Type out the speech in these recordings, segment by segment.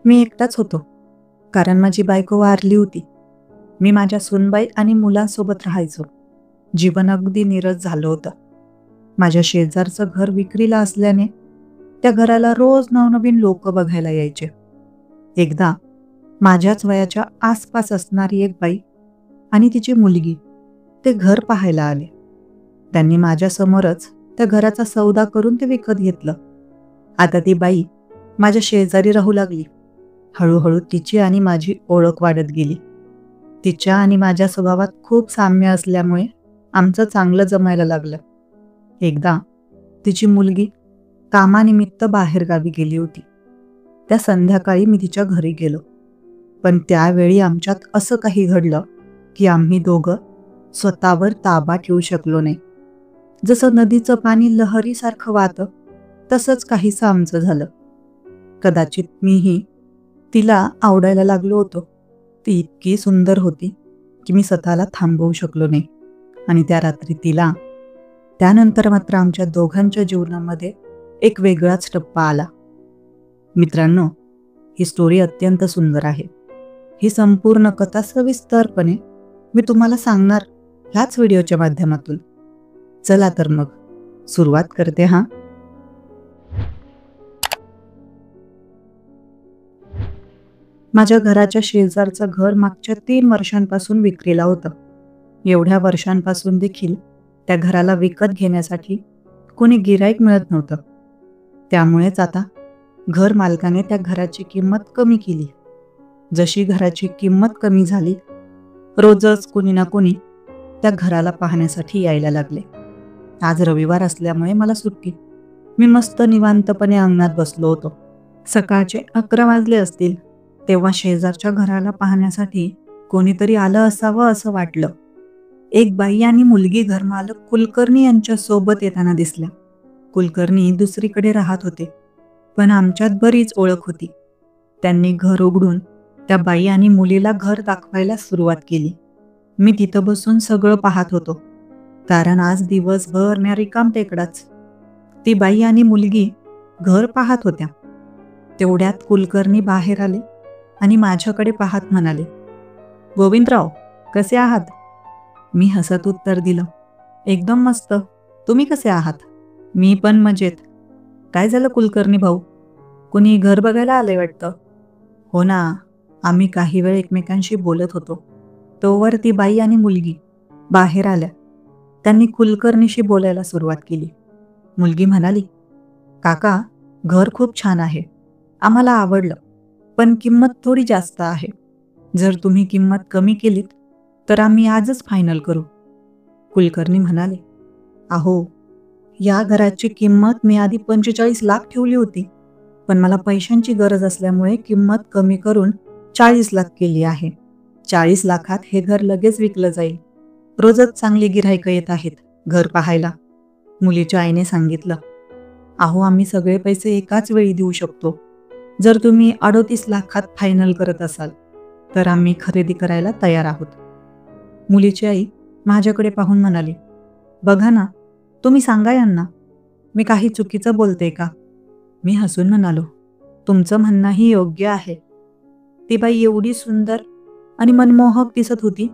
मी एकटाच होतो, कारण माझी बायको वारली होती. मी माझ्या सूनबाई आणि मुलांसोबत राहायचो. जीवन अगदी नीरस झालं होतं. माझ्या शेजारचं घर विक्रीला असल्याने त्या घराला रोज नवनवीन लोक बघायला यायचे. एकदा माझ्याच वयाच्या आसपास असणारी एक बाई आणि तिची मुलगी ते घर पाहायला आले. त्यांनी माझ्यासमोरच त्या घराचा सौदा करून ते विकत घेतलं. आता ती बाई माझ्या शेजारी राहू लागली. हळूहळू तिची आणि माझी ओळख वाढत गेली. तिच्या आणि माझ्या स्वभावात खूप साम्य असल्यामुळे आमचं चांगलं जमायला लागलं. एकदा तिची मुलगी कामानिमित्त बाहेरगावी गेली होती. त्या संध्याकाळी मी तिच्या घरी गेलो. पण त्यावेळी आमच्यात असं काही घडलं की आम्ही दोघं स्वतःवर ताबा ठेवू शकलो नाही. जसं नदीचं पाणी लहरीसारखं वाहतं तसंच काहीसं आमचं झालं. कदाचित मीही तिला आवडायला लागलो होतो. ती इतकी सुंदर होती की मी स्वतःला थांबवू शकलो नाही. आणि त्या रात्री तिला त्यानंतर मात्र आमच्या दोघांच्या जीवनामध्ये एक वेगळाच टप्पा आला. मित्रांनो, ही स्टोरी अत्यंत सुंदर आहे. ही संपूर्ण कथा सविस्तरपणे मी तुम्हाला सांगणार ह्याच व्हिडिओच्या माध्यमातून. चला तर मग सुरुवात करते हा. माझ्या घराच्या शेजारचं घर मागच्या 3 वर्षांपासून विक्रीला होतं. एवढ्या वर्षांपासून देखील त्या घराला विकत घेण्यासाठी कोणी गिऱ्हाईक मिळत नव्हतं. त्यामुळेच आता घर मालकाने त्या घराची किंमत कमी केली. जशी घराची किंमत कमी झाली, रोजच कोणी ना कोणी त्या घराला पाहण्यासाठी यायला लागले. आज रविवार असल्यामुळे मला सुट्टी. मी मस्त निवांतपणे अंगणात बसलो होतो. सकाळचे 11 वाजले असतील तेव्हा शेजारच्या घराला पाहण्यासाठी कोणीतरी आलं असावं असं वाटलं. एक बाई आणि मुलगी घरमालक कुलकर्णी यांच्या सोबत येताना दिसल्या. कुलकर्णी दुसरीकडे राहत होते, पण आमच्यात बरीच ओळख होती. त्यांनी घर उघडून त्या बाई आणि मुलीला घर दाखवायला सुरुवात केली. मी तिथं बसून सगळं पाहत होतो, कारण आज दिवसभर मी रिकामटेकडाच. ती बाई आणि मुलगी घर पाहत होत्या. तेवढ्यात कुलकर्णी बाहेर आले आणि माझ्याकडे पाहत म्हणाले, गोविंदराव, कसे आहात? मी हसत उत्तर दिलं, एकदम मस्त. तुम्ही कसे आहात? मी पण मजेत. काय झालं कुलकर्णी भाऊ, कुणी घर बघायला आलंय वाटतं? हो ना, आम्ही काही वेळ एकमेकांशी बोलत होतो. तोवर ती बाई आणि मुलगी बाहेर आल्या. त्यांनी कुलकर्णीशी बोलायला सुरुवात केली. मुलगी म्हणाली, काका, घर खूप छान आहे, आम्हाला आवडलं, पण किंमत थोडी जास्त आहे. जर तुम्ही किंमत कमी केलीत तर आम्ही आजच फायनल करू. कुलकर्णी म्हणाले, अहो, या घराची किंमत मी आधी 45 लाख ठेवली होती, पण मला पैशांची गरज असल्यामुळे किंमत कमी करून 40 लाख केली आहे. 40 लाखात हे घर लगेच विकलं जाईल. रोजच चांगली गिऱ्हाईकं येत आहेत घर पाहायला. मुलीच्या आईने सांगितलं, अहो, आम्ही सगळे पैसे एकाच वेळी देऊ शकतो. जर तुम्ही 38 लाखात फायनल करत असाल तर आम्ही खरेदी करायला तयार आहोत. मुलीची आई माझ्याकडे पाहून म्हणाली, बघा ना, तुम्ही सांगा यांना, मी काही चुकीचं बोलते का? मी हसून म्हणालो, तुमचं म्हणणंही योग्य आहे. ती बाई एवढी सुंदर आणि मनमोहक दिसत होती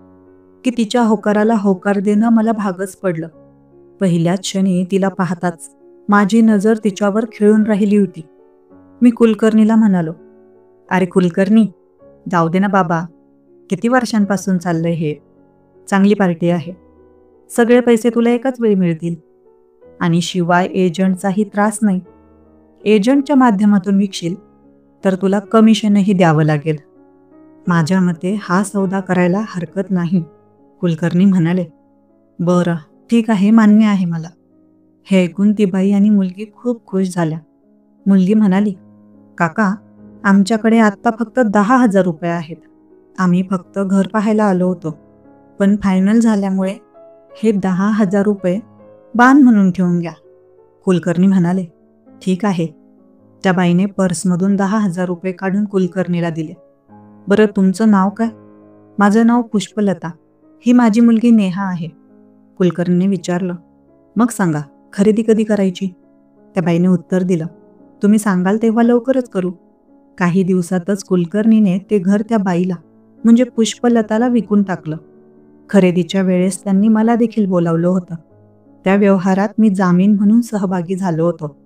की तिच्या होकाराला होकार देणं मला भागच पडलं. पहिल्याच क्षणी तिला पाहताच माझी नजर तिच्यावर खिळून राहिली होती. मी कुलकर्णीला म्हणालो, अरे कुलकर्णी, जाऊ दे ना बाबा, किती वर्षांपासून चाललंय हे. चांगली पार्टी आहे, सगळे पैसे तुला एकाच वेळी मिळतील. आणि शिवाय एजंटचाही त्रास नाही. एजंटच्या माध्यमातून विकशील तर तुला कमिशनही द्यावं लागेल. माझ्या मते हा सौदा करायला हरकत नाही. कुलकर्णी म्हणाले, बरं, ठीक आहे, मान्य आहे मला. हे ऐकून ती बाई आणि मुलगी खूप खुश झाल्या. मुलगी म्हणाली, काका, आमच्याकडे आत्ता फक्त 10,000 रुपये आहेत. आम्ही फक्त घर पाहायला आलो होतो, पण फायनल झाल्यामुळे हे 10,000 रुपये बान म्हणून ठेवून घ्या. कुलकर्णी म्हणाले, ठीक आहे. त्या बाईने पर्समधून 10,000 रुपये काढून कुलकर्णीला दिले. बरं, तुमचं नाव काय? माझं नाव पुष्पलता. ही माझी मुलगी नेहा आहे. कुलकर्णीने विचारलं, मग सांगा, खरेदी कधी करायची? त्या बाईने उत्तर दिलं, तुम्ही सांगाल तेव्हा लवकरच करू. काही दिवसातच कुलकर्णीने ते घर त्या बाईला म्हणजे पुष्पलताला विकून टाकलं. खरेदीच्या वेळेस त्यांनी मला देखील बोलावलं होतं. त्या व्यवहारात मी जामीन म्हणून सहभागी झालो होतो.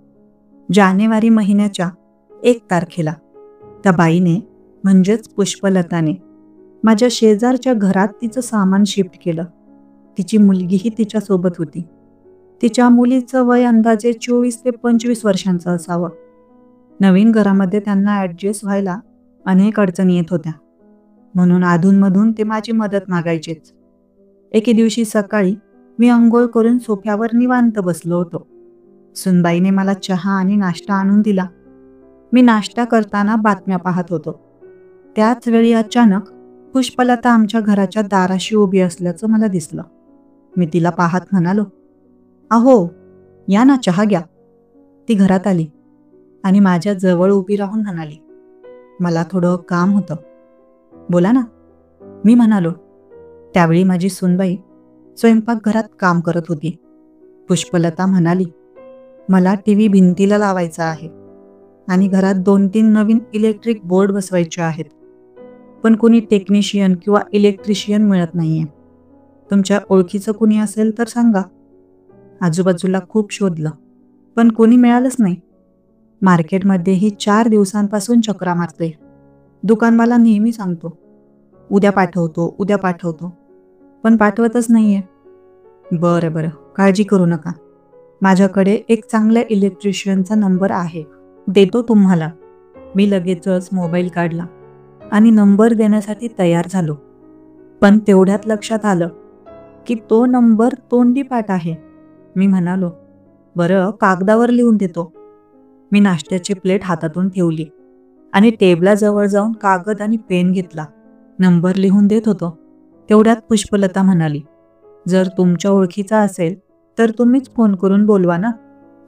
जानेवारी महिन्याच्या 1 तारखेला त्या बाईने म्हणजेच पुष्पलताने माझ्या शेजारच्या घरात तिचं सामान शिफ्ट केलं. तिची मुलगीही तिच्यासोबत होती. तिच्या मुलीचं वय अंदाजे 24 ते 25 वर्षांचं असावं. नवीन घरामध्ये त्यांना ॲडजस्ट व्हायला अनेक अडचणी येत होत्या, म्हणून अधूनमधून ते माझी मदत मागायचेच. एके दिवशी सकाळी मी अंघोळ करून सोफ्यावर निवांत बसलो होतो. सुनबाईने मला चहा आणि नाश्ता आणून दिला. मी नाश्ता करताना बातम्या पाहत होतो. त्याच वेळी अचानक पुष्पलता आमच्या घराच्या दाराशी उभी असल्याचं मला दिसलं. मी तिला पाहत म्हणालो, "अहो, या ना, चहा घ्या." ती घरात आली आणि माझ्या जवळ उभी राहून म्हणाली, "मला थोडं काम होतं." "बोला ना," मी म्हणालो. त्यावेळी माझी सूनबाई स्वयंपाकघरात काम करत होती. पुष्पलता म्हणाली, "मला टीव्ही भिंतीला लावायचा आहे आणि घरात 2-3 नवीन इलेक्ट्रिक बोर्ड बसवायचे आहेत. पण कोणी टेक्निशियन किंवा इलेक्ट्रिशियन मिळत नाहीये. तुमच्या ओळखीचं कुणी असेल तर सांगा." आजूबाजूला खूप शोधलं, पण कोणी मिळालंच नाही. मार्केटमध्येही 4 दिवसांपासून चक्रा मारते. दुकानवाला नेहमी सांगतो, "उद्या पाठवतो, उद्या पाठवतो," पण पाठवतच नाहीये. "बरं बरं, काळजी करू नका. माझ्याकडे एक चांगल्या इलेक्ट्रिशियनचा नंबर आहे, देतो तुम्हाला." मी लगेचच मोबाईल काढला आणि नंबर देण्यासाठी तयार झालो. पण तेवढ्यात लक्षात आलं की तो नंबर तोंडीपाठ आहे. मी म्हणालो, "बरं, कागदावर लिहून देतो." मी नाश्त्याची प्लेट हातातून ठेवली आणि टेबलाजवळ जाऊन कागद आणि पेन घेतला. नंबर लिहून देत होतो. तेवढ्यात पुष्पलता म्हणाली, "जर तुमच्या ओळखीचा असेल तर तुम्हीच फोन करून बोलवा ना.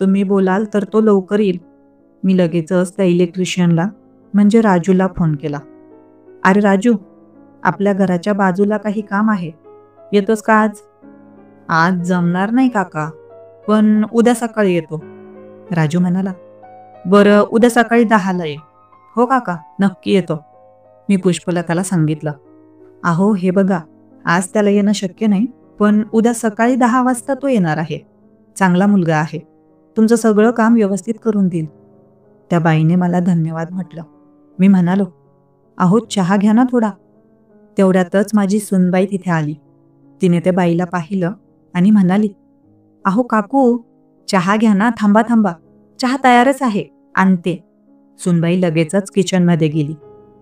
तुम्ही बोलाल तर तो लवकर येईल." मी लगेचच त्या इलेक्ट्रिशियनला म्हणजे राजूला फोन केला. "अरे राजू, आपल्या घराच्या बाजूला काही काम आहे, येतोस का आज?" "आज जमणार नाही काका, पण उद्या सकाळी येतो." राजू म्हणाला, "बरं, उद्या सकाळी 10ला ये." "हो काका, नक्की येतो." मी पुष्पलताला सांगितलं, "अहो, हे बघा, आज त्याला येणं शक्य नाही, पण उद्या सकाळी 10 वाजता तो येणार आहे. चांगला मुलगा आहे, तुमचं सगळं काम व्यवस्थित करून देईल." त्या बाईने मला धन्यवाद म्हटलं. मी म्हणालो, "अहो, चहा घ्या ना थोडा." तेवढ्यातच माझी सुनबाई तिथे आली. तिने त्या बाईला पाहिलं आणि म्हणाली, "अहो काकू, चहा घ्या ना, थांबा थांबा, चहा तयारच आहे, आणते." सुनबाई लगेचच किचनमध्ये गेली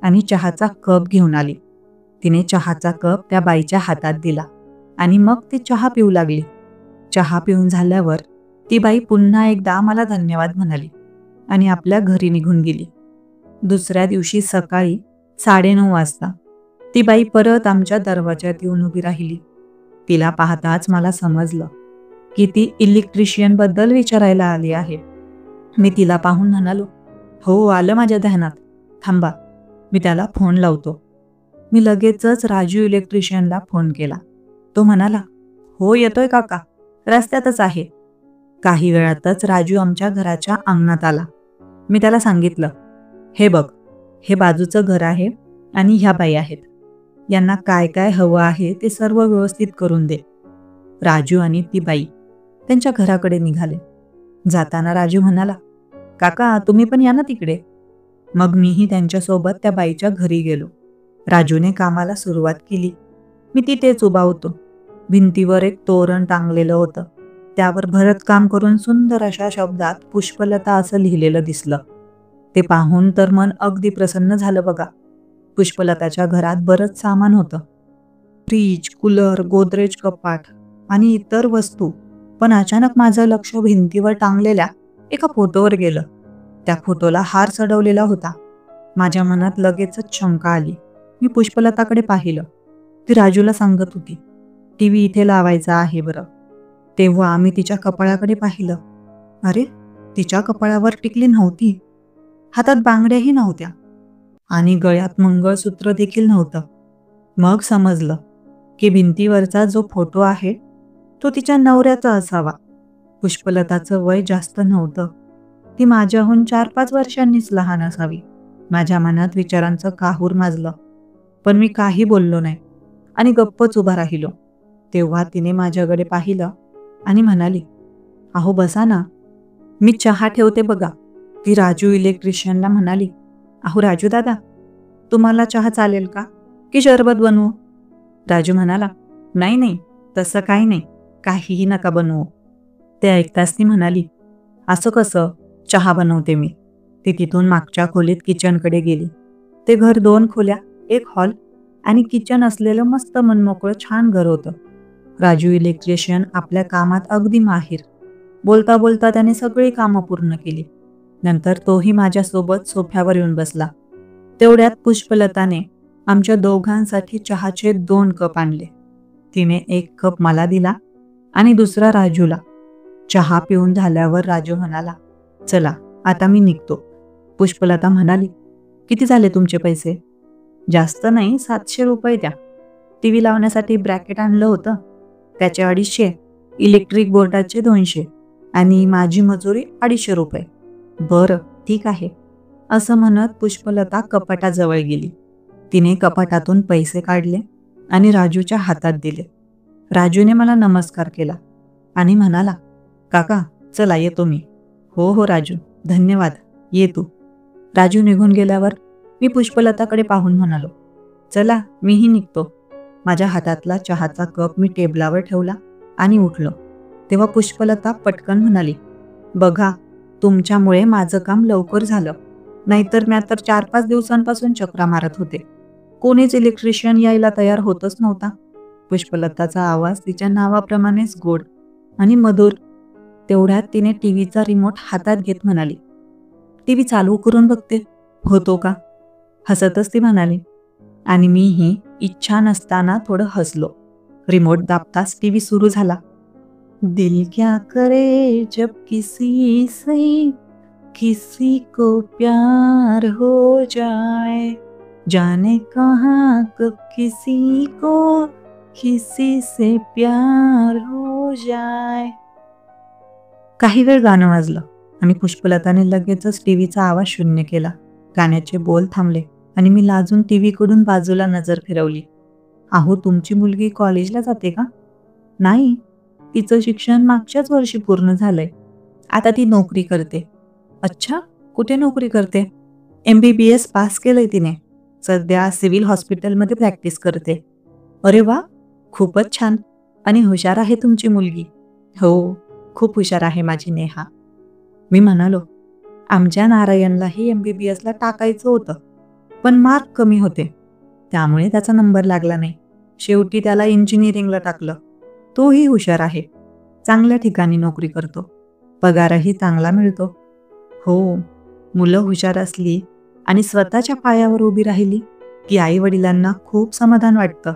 आणि चहाचा कप घेऊन आली. तिने चहाचा कप त्या बाईच्या हातात दिला आणि मग ती चहा पिऊ लागली. चहा पिऊन झाल्यावर ती बाई पुन्हा एकदा मला धन्यवाद म्हणाली आणि आपल्या घरी निघून गेली. दुसऱ्या दिवशी सकाळी 9:30 वाजता ती बाई परत आमच्या दरवाज्यात येऊन उभी राहिली. तिला पाहताच मला समजलं की ती इलेक्ट्रिशियनबद्दल विचारायला आली आहे. मी तिला पाहून म्हणालो, "हो, आलं माझ्या ध्यानात. थांबा, मी त्याला फोन लावतो." मी लगेचच राजू इलेक्ट्रिशियनला फोन केला. तो म्हणाला, "हो, येतोय काका, रस्त्यातच आहे." काही वेळातच राजू आमच्या घराच्या अंगणात आला. मी त्याला सांगितलं, "हे बघ, हे बाजूचं घर आहे आणि ह्या बाई आहेत. यांना काय काय हवं आहे ते सर्व व्यवस्थित करून दे." राजू आणि ती बाई त्यांच्या घराकडे निघाले. जाताना राजू म्हणाला, "काका, तुम्ही पण या ना तिकडे." मग मीही त्यांच्यासोबत त्या बाईच्या घरी गेलो. राजूने कामाला सुरुवात केली. मी तिथेच उभा होतो. भिंतीवर एक तोरण टांगलेलं होतं. त्यावर भरतकाम करून सुंदर अशा शब्दात पुष्पलता असं लिहिलेलं दिसलं. ते पाहून तर मन अगदी प्रसन्न झालं बघा. पुष्पलताच्या घरात बरंच सामान होतं. फ्रीज, कूलर, गोदरेज कपाट आणि इतर वस्तू. पण अचानक माझं लक्ष भिंतीवर टांगलेल्या एका फोटोवर गेलं. त्या फोटोला हार चढवलेला होता. माझ्या मनात लगेचच शंका आली. मी पुष्पलताकडे पाहिलं. ती राजूला सांगत होती, "टीव्ही इथे लावायचा आहे बरं." तेव्हा आम्ही तिच्या कपाळाकडे पाहिलं. अरे, तिच्या कपाळावर टिकली नव्हती. हातात बांगड्याही नव्हत्या आणि गळ्यात मंगळसूत्र देखील नव्हतं. मग समजलं की भिंतीवरचा जो फोटो आहे तो तिच्या नवऱ्याचा असावा. पुष्पलताचं वय जास्त नव्हतं. ती माझ्याहून 4-5 वर्षांनीच लहान असावी. माझ्या मनात विचारांचं काहूर माजलं, पण मी काही बोललो नाही आणि गप्पच उभा राहिलो. तेव्हा तिने माझ्याकडे पाहिलं आणि म्हणाली, "अहो बसा ना, मी चहा ठेवते बघा." ती राजू इलेक्ट्रिशियनला म्हणाली, "अहो राजू दादा, तुम्हाला चहा चालेल का? की शरबत बनवू?" राजू म्हणाला, "नाही नाही, तसं काही नाही, काहीही नका बनवू." ते ऐकताच ती म्हणाली, "असं कसं? चहा बनवते मी." ती तिथून मागच्या खोलीत किचनकडे गेली. ते घर 2 खोल्या, 1 हॉल आणि किचन असलेलं मस्त मनमोकळं छान घर होतं. राजू इलेक्ट्रिशियन आपल्या कामात अगदी माहीर. बोलता बोलता त्याने सगळी कामं पूर्ण केली. नंतर तोही माझ्यासोबत सोफ्यावर येऊन बसला. तेवढ्यात पुष्पलताने आमच्या दोघांसाठी चहाचे 2 कप आणले. तिने 1 कप मला दिला आणि दुसरा राजूला. चहा पिऊन झाल्यावर राजू म्हणाला, "चला, आता मी निघतो." पुष्पलता म्हणाली, "किती झाले तुमचे पैसे?" "जास्त नाही, 700 रुपये द्या. टीव्ही लावण्यासाठी ब्रॅकेट आणलं होतं, त्याचे 250, इलेक्ट्रिक बोर्डाचे 200 आणि माझी मजुरी 250 रुपये." "बरं, ठीक आहे." असं म्हणत पुष्पलता कपाटाजवळ गेली. तिने कपाटातून पैसे काढले आणि राजूच्या हातात दिले. राजूने मला नमस्कार केला आणि म्हणाला, "काका, चला येतो मी." "हो हो राजू, धन्यवाद, ये तू." राजू निघून गेल्यावर मी पुष्पलताकडे पाहून म्हणालो, "चला, मीही निघतो." माझ्या हातातला चहाचा कप मी टेबलावर ठेवला आणि उठलो. तेव्हा पुष्पलता पटकन म्हणाली, "बघा, तुमच्यामुळे माझं काम लवकर झालं. नाहीतर मी तर 4-5 दिवसांपासून चक्रा मारत होते. कोणीच इलेक्ट्रिशियन यायला तयार होतच नव्हता." पुष्पलताचा आवाज तिच्या नावाप्रमाणेच गोड आणि मधुर. तेवढ्यात तिने टीव्हीचा रिमोट हातात घेत म्हणाली, "टीव्ही चालू करून बघते, होतो का?" हसतच ती म्हणाली आणि मीही इच्छा नसताना थोडं हसलो. रिमोट दाबताच टीव्ही सुरू झाला. दिल क्या करे जब किसी से किसी को प्यार हो जाए, जाने कहाँ कब किसी को किसी से प्यार हो जाए. काही वेळ गाणं वाजलं आणि पुष्पलताने लगेचच टीव्हीचा आवाज शून्य केला. गाण्याचे बोल थांबले आणि मी लाजून टीव्हीकडून बाजूला नजर फिरवली. "अहो, तुमची मुलगी कॉलेजला जाते का?" "नाही, तिचं शिक्षण मागच्याच वर्षी पूर्ण झालंय. आता ती नोकरी करते." "अच्छा, कुठे नोकरी करते?" "MBBS पास केलंय तिने. सध्या सिव्हिल हॉस्पिटलमध्ये प्रॅक्टिस करते." "अरे वा, खूपच छान. आणि हुशार आहे तुमची मुलगी." "हो, खूप हुशार आहे माझी नेहा." मी म्हणालो, "आमच्या नारायणलाही MBBSला टाकायचं होतं, पण मार्क कमी होते. त्यामुळे त्याचा नंबर लागला नाही. शेवटी त्याला इंजिनिअरिंगला टाकलं. तोही हुशार आहे. चांगल्या ठिकाणी नोकरी करतो. पगारही चांगला मिळतो." "हो, मुलं हुशार असली आणि स्वतःच्या पायावर उभी राहिली की आई-वडिलांना खूप समाधान वाटतं.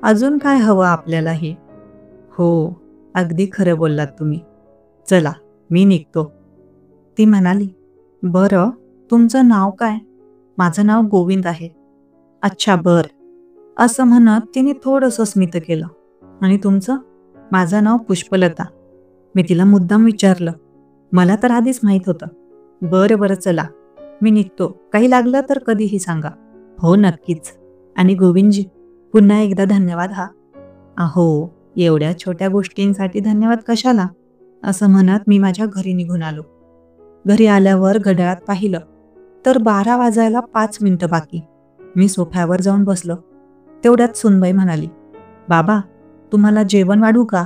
अजून काय हवं आपल्यालाही." "हो, अगदी खरं बोललात तुम्ही. चला, मी निघतो." ती म्हणाली, "बरं, तुमचं नाव काय?" "माझं नाव गोविंद आहे." "अच्छा, बरं." असं म्हणत तिने थोडंसं स्मित केलं. "आणि तुमचं?" "माझं नाव पुष्पलता." मी तिला मुद्दाम विचारलं. मला तर आधीच माहीत होतं. "बरं बरं, चला, मी निघतो. काही लागलं तर कधीही सांगा." "हो, नक्कीच. आणि गोविंदजी, पुन्हा एकदा धन्यवाद हा." "अहो, एवढ्या छोट्या गोष्टींसाठी धन्यवाद कशाला?" असं म्हणत मी माझ्या घरी निघून आलो. घरी आल्यावर घड्याळात पाहिलं तर 12 वाजायला 5 मिनिटं बाकी. मी सोफ्यावर जाऊन बसलो. तेवढ्यात सुनबाई म्हणाली, "बाबा, तुम्हाला जेवण वाढू का?"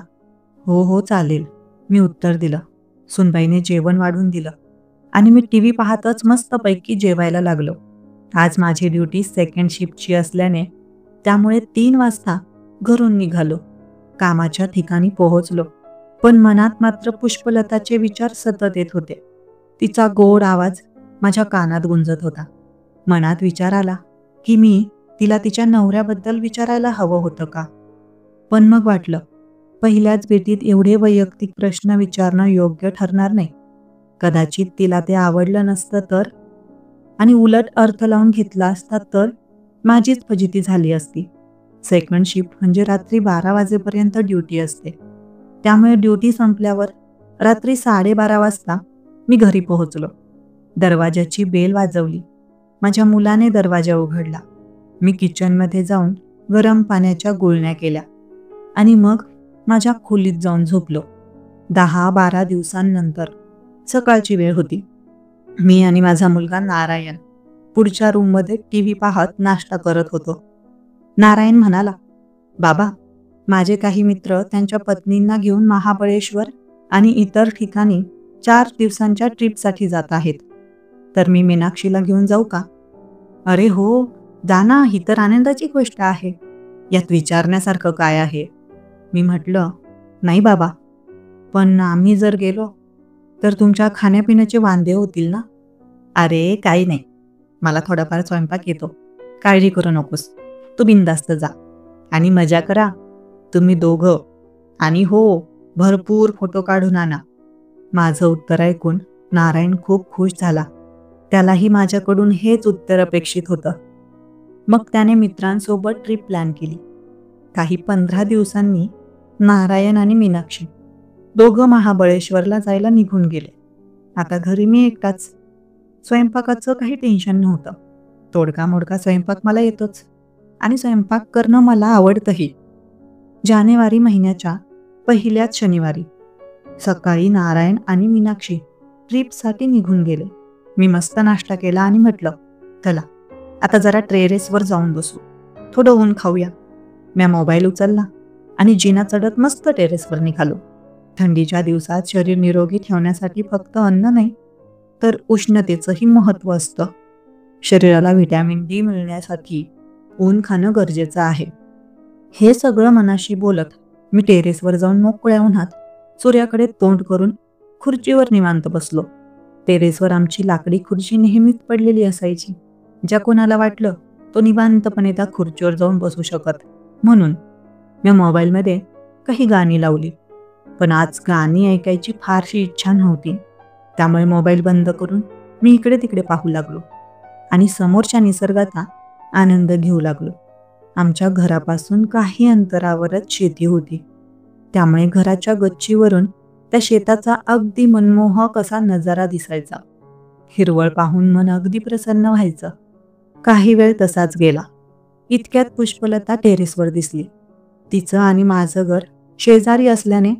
"हो हो, चालेल." मी उत्तर दिलं. सुनबाईने जेवण वाढून दिलं आणि मी टीव्ही पाहतच मस्तपैकी जेवायला लागलो. आज माझी ड्युटी सेकंड शिफ्टची असल्याने त्यामुळे 3 वाजता घरून निघालो. कामाच्या ठिकाणी पोहोचलो. पण मनात मात्र पुष्पलताचे विचार सतत येत होते. तिचा गोड आवाज माझ्या कानात गुंजत होता. मनात विचार आला की मी तिला तिच्या नवऱ्याबद्दल विचारायला हवं होतं का? पण मग वाटलं, पहिल्याच भेटीत एवढे वैयक्तिक प्रश्न विचारणं योग्य ठरणार नाही. कदाचित तिला ते आवडलं नसतं तर, आणि उलट अर्थ लावून घेतला असता तर माझीच फजिती झाली असती. सेकंड शिफ्ट म्हणजे रात्री 12 वाजेपर्यंत ड्युटी असते. त्यामुळे ड्युटी संपल्यावर रात्री 12:30 वाजता मी घरी पोहोचलो. दरवाजाची बेल वाजवली. माझ्या मुलाने दरवाजा उघडला. मी किचनमध्ये जाऊन गरम पाण्याच्या गुळण्या केल्या आणि मग माझ्या खोलीत जाऊन झोपलो. 10-12 दिवसांनंतर सकाळची वेळ होती. मी आणि माझा मुलगा नारायण पुढच्या रूममध्ये टीव्ही पाहत नाश्ता करत होतो. नारायण म्हणाला, बाबा, माझे काही मित्र त्यांच्या पत्नींना घेऊन महाबळेश्वर आणि इतर ठिकाणी 4 दिवसांच्या ट्रिपसाठी जात आहेत. तर मी मीनाक्षीला घेऊन जाऊ का? अरे हो, जा ना, ही तर आनंदाची गोष्ट आहे. यात विचारण्यासारखं काय आहे? मी म्हटलं, नाही बाबा, पण आम्ही जर गेलो तर तुमच्या खाण्यापिण्याचे वांदे होतील ना? अरे काही नाही, मला थोडाफार स्वयंपाक येतो. काळजी करू नकोस, तू बिनधास्त जा आणि मजा करा तुम्ही दोघं. आणि हो, भरपूर फोटो काढून आणा. माझं उत्तर ऐकून नारायण खूप खुश झाला. त्यालाही माझ्याकडून हेच उत्तर अपेक्षित होतं. मग त्याने मित्रांसोबत ट्रिप प्लॅन केली. काही 15 दिवसांनी नारायण आणि मीनाक्षी दोघं महाबळेश्वरला जायला निघून गेले. आता घरी मी एकटाच. स्वयंपाकाचं काही टेन्शन नव्हतं. तोडका मोडका स्वयंपाक मला येतोच आणि स्वयंपाक करणं मला आवडतंही. जानेवारी महिन्याच्या पहिल्याच शनिवारी सकाळी नारायण आणि मीनाक्षी ट्रिपसाठी निघून गेले. मी मस्त नाश्ता केला आणि म्हटलं, चला आता जरा टेरेसवर जाऊन बसू, थोडं ऊन खाऊया. मी मोबाईल उचलला आणि जिना चढत मस्त टेरेसवर निघालो. थंडीच्या दिवसात शरीर निरोगी ठेवण्यासाठी फक्त अन्न नाही तर उष्णतेचंही महत्त्व असतं. शरीराला व्हिटॅमिन डी मिळण्यासाठी ऊन खाणं गरजेचं आहे. हे सगळं मनाशी बोलत मी टेरेसवर जाऊन मोकळ्या उन्हात सूर्याकडे तोंड करून खुर्चीवर निवांत बसलो. टेरेसवर आमची लाकडी खुर्ची नेहमीच पडलेली असायची. ज्या कोणाला वाटलं तो निवांतपणे त्या खुर्चीवर जाऊन बसू शकत. म्हणून मी मोबाईलमध्ये काही गाणी लावली. पण आज गाणी ऐकायची फारशी इच्छा नव्हती. त्यामुळे मोबाईल बंद करून मी इकडे तिकडे पाहू लागलो आणि समोरच्या निसर्गाचा आनंद घेऊ लागलो. आमच्या घरापासून काही अंतरावरच शेती होती. त्यामुळे घराच्या गच्चीवरून त्या शेताचा अगदी मनमोहक असा नजारा दिसायचा. हिरवळ पाहून मन अगदी प्रसन्न व्हायचं. काही वेळ तसाच गेला. इतक्यात पुष्पलता टेरेसवर दिसली. तिचं आणि माझं घर शेजारी असल्याने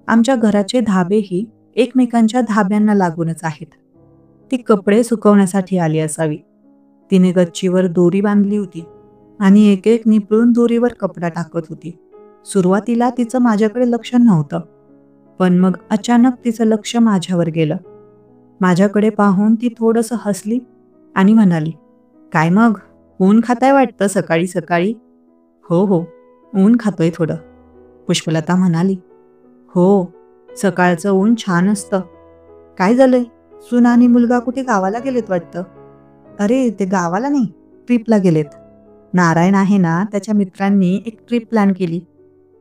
आमच्या घराचे धाबेही एकमेकांच्या धाब्यांना लागूनच आहेत. ती कपडे सुकवण्यासाठी आली असावी. तिने गच्चीवर दोरी बांधली होती आणि एक एक निपळून दोरीवर कपडा टाकत होती. सुरुवातीला तिचं माझ्याकडे लक्ष नव्हतं, पण मग अचानक तिचं लक्ष माझ्यावर गेलं. माझ्याकडे पाहून ती थोडंसं हसली आणि म्हणाली, काय मग, ऊन खाताय वाटतं सकाळी सकाळी? हो हो, ऊन खातोय थोडं, पुष्पलता म्हणाली. हो, सकाळचं ऊन छान असतं. काय झालंय, सून आणि मुलगा कुठे गावाला गेलेत वाटतं? अरे ते गावाला नाही, ट्रिपला गेलेत. नारायण आहे ना, त्याच्या मित्रांनी एक ट्रिप प्लॅन केली,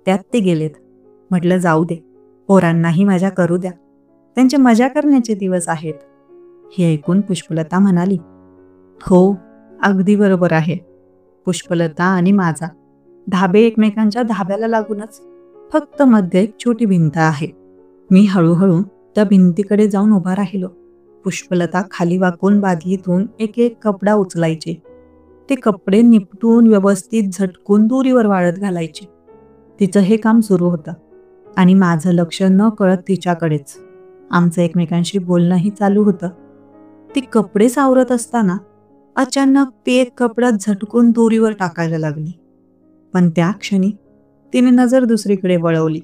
त्यात ते गेलेत. म्हटलं जाऊ दे, पोरांनाही मजा करू द्या, त्यांचे मजा करण्याचे दिवस आहेत. हे ऐकून पुष्पलता म्हणाली, हो अगदी बरोबर आहे. पुष्पलता आणि माझा धाबे एकमेकांच्या धाब्याला लागूनच, फक्त मध्ये एक छोटी भिंत आहे. मी हळूहळू त्या भिंतीकडे जाऊन उभा राहिलो. पुष्पलता खाली वाकून बादलीतून एक एक कपडा उचलायचे. ते कपडे निपटून व्यवस्थित झटकून दोरीवर वाळत घालायचे. तिचं हे काम सुरू होतं आणि माझं लक्ष न कळत तिच्याकडेच. आमचं एकमेकांशी बोलणंही चालू होतं. ती कपडे सावरत असताना अचानक ती एक कपडा झटकून दोरीवर टाकायला लागली. पण त्या क्षणी तिने नजर दुसरीकडे वळवली,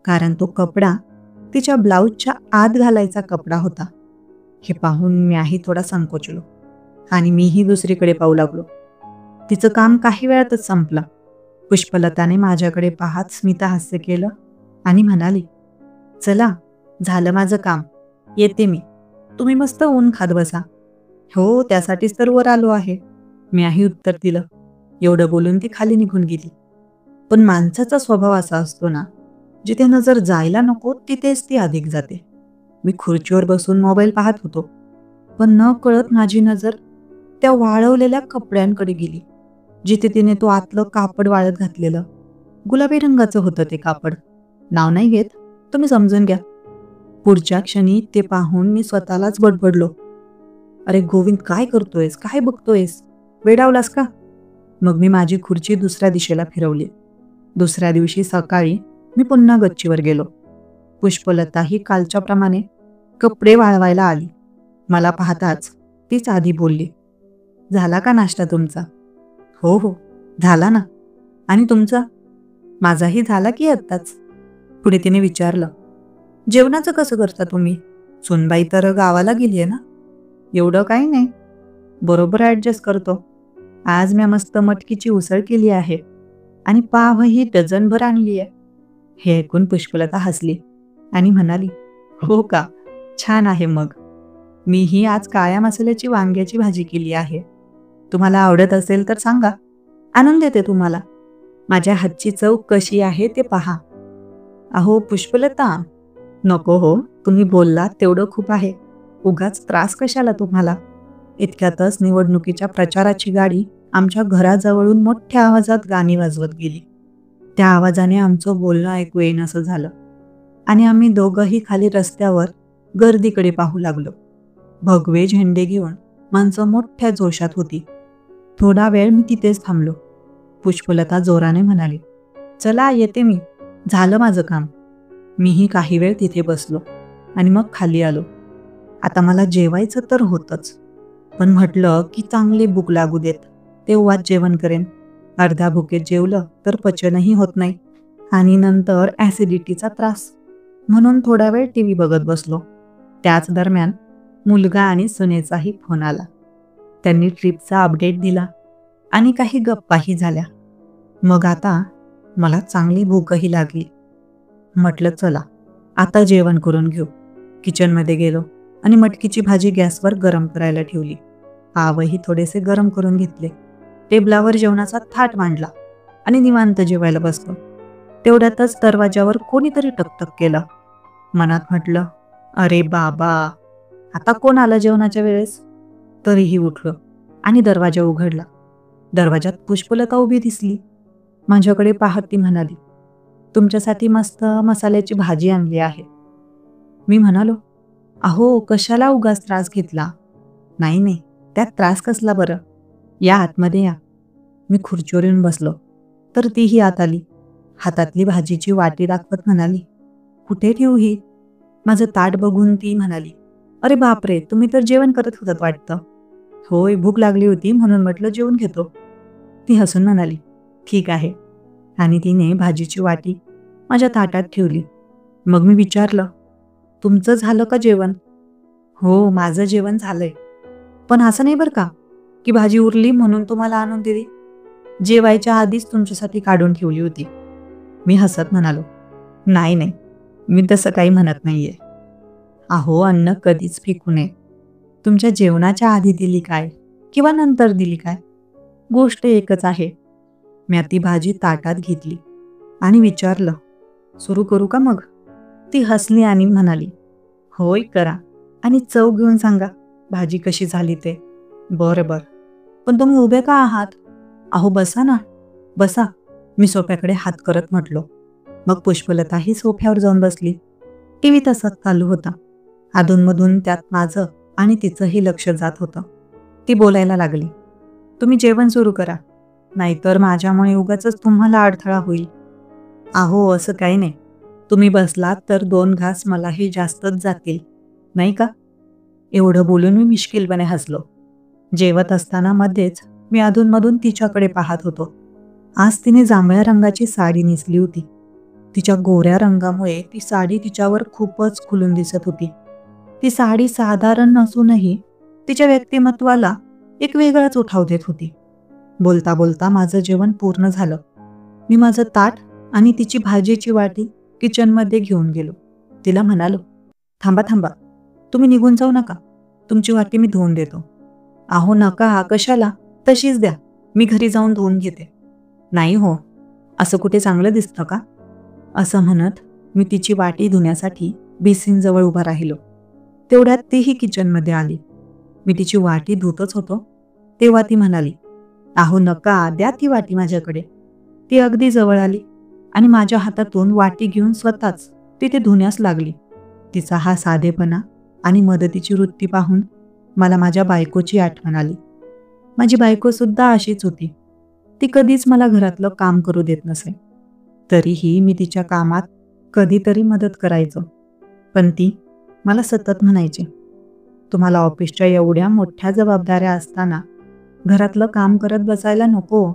कारण तो कपडा तिच्या ब्लाऊजच्या आत घालायचा कपडा होता. हे पाहून मीही थोडा संकोचलो आणि मीही दुसरीकडे पाहू लागलो. तिचं काम काही वेळातच संपलं. पुष्पलताने माझ्याकडे पाहत स्मितहास्य केलं आणि म्हणाली, चला झालं माझं काम, येते मी, तुम्ही मस्त ऊन खात बसा. हो, त्यासाठीच तर वर आलो आहे, मीही उत्तर दिलं. एवढं बोलून ती खाली निघून गेली. पण माणसाचा स्वभाव असा असतो ना, जिथे नजर जायला नको तिथेच ती अधिक जाते. मी खुर्चीवर बसून मोबाईल पाहत होतो, पण न कळत माझी नजर त्या वाळवलेल्या कपड्यांकडे गेली, जिथे तिने तो आतलं कापड वाळत घातलेलं. गुलाबी रंगाचं होतं ते कापड. नाव नाही घेत, तुम्ही समजून घ्या. पुढच्या क्षणी ते पाहून मी स्वतःलाच बडबडलो, अरे गोविंद, काय करतोयस? काय बघतोयस? वेडावलास का? मग मी माझी खुर्ची दुसऱ्या दिशेला फिरवली. दुसऱ्या दिवशी सकाळी मी पुन्हा गच्चीवर गेलो. पुष्पलता ही कालच्याप्रमाणे कपडे वाळवायला आली. मला पाहताच तीच आधी बोलली, झाला का नाश्ता तुमचा? हो हो, झाला ना. आणि तुमचा? माझाही झाला की आत्ताच. पुढे तिने विचारलं, जेवणाचं कसं करता तुम्ही? सुनबाई तर गावाला गेलीये ना. एवढं काही नाही, बरोबर ॲडजस्ट करतो. आज मी मस्त मटकीची उसळ केली आहे आणि पावही डझनभर आणली आहे. हे ऐकून पुष्पलता हसली आणि म्हणाली, हो का, छान आहे मग. मीही आज काळ्या मसाल्याची वांग्याची भाजी केली आहे. तुम्हाला आवडत असेल तर सांगा, आणून देते तुम्हाला. माझ्या हातची चव कशी आहे ते पहा. अहो पुष्पलता, नको हो, तुम्ही बोललात तेवढं खूप आहे. उगाच त्रास कशाला तुम्हाला. इतक्यातच निवडणुकीच्या प्रचाराची गाडी आमच्या घराजवळून मोठ्या आवाजात गाणी वाजवत गेली. त्या आवाजाने आमचं बोलणं ऐकू येईनासं झालं आणि आम्ही दोघंही खाली रस्त्यावर गर्दीकडे पाहू लागलो. भगवे झेंडे घेऊन माणसं मोठ्या जोशात होती. थोडा वेळ मी तिथेच थांबलो. पुष्पलता जोराने म्हणाली, चला येते मी, झालं माझं काम. मीही काही वेळ तिथे बसलो आणि मग खाली आलो. आता मला जेवायचं तर होतंच, पण म्हटलं की चांगली भूक लागू देत, तेव्हाच जेवण करेन. अर्ध्या भुकेत जेवलं तर पचनही होत नाही आणि नंतर ॲसिडिटीचा त्रास. म्हणून थोडा वेळ टीव्ही बघत बसलो. त्याच दरम्यान मुलगा आणि सुनेचाही फोन आला. त्यांनी ट्रिपचा अपडेट दिला आणि काही गप्पाही झाल्या. मग आता मला चांगली भूकही लागली. म्हटलं चला आता जेवण करून घेऊ. किचनमध्ये गेलो आणि मटकीची भाजी गॅसवर गरम करायला ठेवली. पावही थोडेसे गरम करून घेतले. टेबलावर जेवणाचा थाट मांडला आणि निवांत जेवायला बसलो. तेवढ्यातच दरवाजावर कोणीतरी टकटक केलं. मनात म्हटलं, अरे बाबा, आता कोण आलं जेवणाच्या वेळेस? तरीही उठलो आणि दरवाजा उघडला. दरवाजात पुष्पलता उभी दिसली. माझ्याकडे पाहत ती म्हणाली, तुमच्यासाठी मस्त मसाल्याची भाजी आणली आहे. मी म्हणालो, अहो कशाला उगाच त्रास घेतला? नाही नाही, त्यात त्रास कसला बरं, या आतमध्ये या. मी खुर्चीवर येऊन बसलो तर तीही आत आली. हातातली भाजीची वाटी दाखवत म्हणाली, कुठे ठेवू ही? माझं ताट बघून ती म्हणाली, अरे बापरे, तुम्ही तर जेवण करत होतात वाटतं. होय, भूक लागली होती म्हणून म्हटलं जेवून घेतो. ती हसून म्हणाली, ठीक आहे. आणि तिने भाजीची वाटी माझ्या ताटात ठेवली. मग मी विचारलं, तुमचं झालं का जेवण? हो, माझं जेवण झालंय. पण असं नाही बरं का की भाजी उरली म्हणून तुम्हाला आणून दिली. जेवायच्या आधीच तुमच्यासाठी काढून ठेवली होती. मी हसत म्हणालो, नाही नाही, मी तसं काही म्हणत नाहीये. अहो, अन्न कधीच फेकू नये. तुमच्या जेवणाच्या आधी दिली काय किंवा नंतर दिली काय, गोष्ट एकच आहे. मी ती भाजी ताटात घेतली आणि विचारलं, सुरू करू का मग? ती हसली आणि म्हणाली, होय करा, आणि चव घेऊन सांगा भाजी कशी झाली ते. बरं बरं, पण तुम्ही उभे का आहात? अहो बसा ना, बसा. मी सोफ्याकडे हात करत म्हटलो. मग पुष्पलताही सोफ्यावर जाऊन बसली. टीव्ही तसाच चालू होता. अधूनमधून त्यात माझं आणि तिचंही लक्ष जात होतं. ती बोलायला लागली, तुम्ही जेवण सुरू करा, नाहीतर माझ्यामुळे उगाचच तुम्हाला अडथळा होईल. अहो असं काही नाही, तुम्ही बसलात तर 2 घास मलाही जास्तच जातील, नाही का? एवढं बोलून मी मिश्किलपणे हसलो. जेवत असताना मध्येच मी अधूनमधून तिच्याकडे पाहत होतो. आज तिने जांभळ्या रंगाची साडी नेसली होती. तिच्या गोऱ्या रंगामुळे ती साडी तिच्यावर खूपच खुलून दिसत होती. ती साडी साधारण नसूनही तिच्या व्यक्तिमत्वाला एक वेगळाच उठाव देत होती. बोलता बोलता माझं जेवण पूर्ण झालं. मी माझं ताट आणि तिची भाजीची वाटी किचनमध्ये घेऊन गेलो. तिला म्हणालो, थांबा थांबा, तुम्ही निघून जाऊ नका, तुमची वाटी मी धुवून देतो. अहो नका, कशाला, तशीच द्या, मी घरी जाऊन धुवून घेते. नाही हो, असं कुठे चांगलं दिसतं का? असं म्हणत मी तिची वाटी धुण्यासाठी बेसिनजवळ उभा राहिलो. तेवढ्यात तीही किचनमध्ये आली. मी तिची वाटी धुतच होतो तेव्हा ती म्हणाली, अहो नका, द्या ती वाटी माझ्याकडे. ती अगदी जवळ आली आणि माझ्या हातातून वाटी घेऊन स्वतःच तिथे धुण्यास लागली. तिचा हा साधेपणा आणि मदतीची वृत्ती पाहून मला माझ्या बायकोची आठवण आली. माझी बायको सुद्धा अशीच होती. ती कधीच मला घरातलं काम करू देत नसे. तरीही मी तिच्या कामात कधीतरी मदत करायचो. पण ती मला सतत म्हणायची, तुम्हाला ऑफिसच्या एवढ्या मोठ्या जबाबदाऱ्या असताना घरातलं काम करत बसायला नको.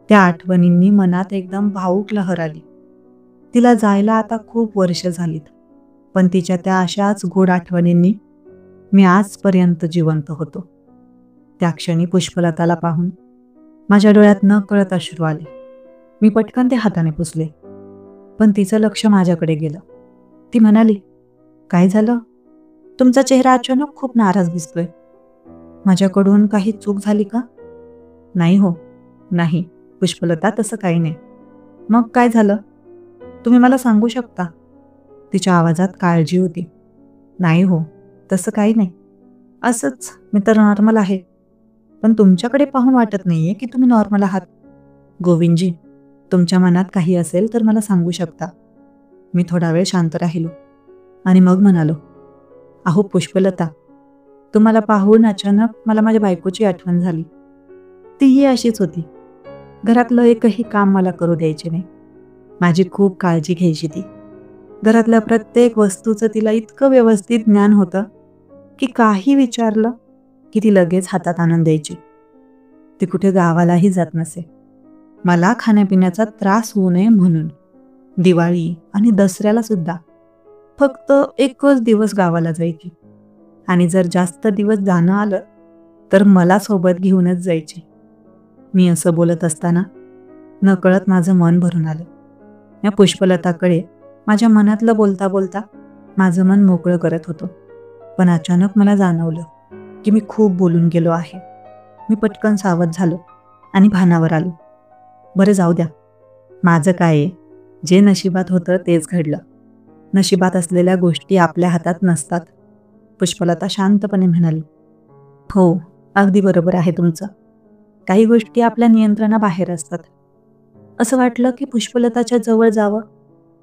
त्या आठवणींनी मनात एकदम भावूक लहर आली. तिला जायला आता खूप वर्ष झालीत, पण तिच्या त्या अशाच गोड आठवणींनी मी आजपर्यंत जिवंत होतो. त्या क्षणी पुष्पलताला पाहून माझ्या डोळ्यात न कळत अश्रू आले. मी पटकन ते हाताने पुसले, पण तिचं लक्ष माझ्याकडे गेलं. ती म्हणाली, काय झालं? तुमचा चेहरा अचानक खूप नाराज दिसतोय. माझ्याकडून काही चूक झाली का? नाही हो, नाही पुष्पलता, तसं काही नाही. मग काय झालं? तुम्ही मला सांगू शकता? तिच्या आवाजात काळजी होती. नाही हो, तसं काही नाही. असंच, मी तर नॉर्मल आहे. पण तुमच्याकडे पाहून वाटत नाहीये की तुम्ही नॉर्मल आहात. गोविंदजी, तुमच्या मनात काही असेल तर मला सांगू शकता. मी थोडा वेळ शांत राहिलो आणि मग म्हणालो, अहो पुष्पलता, तुम्हाला पाहून अचानक मला माझ्या बायकोची आठवण झाली. तीही अशीच होती. घरातलं एकही काम मला करू द्यायचे नाही. माझी खूप काळजी घ्यायची ती. घरातल्या प्रत्येक वस्तूचं तिला इतकं व्यवस्थित ज्ञान होतं की काही विचारलं की ती लगेच हातात आणून द्यायची. ती कुठे गावालाही जात नसे. मला खाण्यापिण्याचा त्रास होऊ नये म्हणून दिवाळी आणि दसऱ्याला सुद्धा फक्त एकच दिवस गावाला जायची. आणि जर जास्त दिवस जाणं आलं तर मला सोबत घेऊनच जायची. मी असं बोलत असताना नकळत माझं मन भरून आलं. या पुष्पलताकडे माझ्या मनातलं बोलता बोलता माझं मन मोकळं करत होतो. पण अचानक मला जाणवलं की मी खूप बोलून गेलो आहे. मी पटकन सावध झालो आणि भानावर आलो. बरं जाऊ द्या, माझं काय आहे, जे नशिबात होतं तेच घडलं. नशिबात असलेल्या गोष्टी आपल्या हातात नसतात. पुष्पलता शांतपणे म्हणाली, हो, अगदी बरोबर आहे तुमचं. काही गोष्टी आपल्या नियंत्रणाबाहेर असतात. असं वाटलं की पुष्पलताच्या जवळ जावं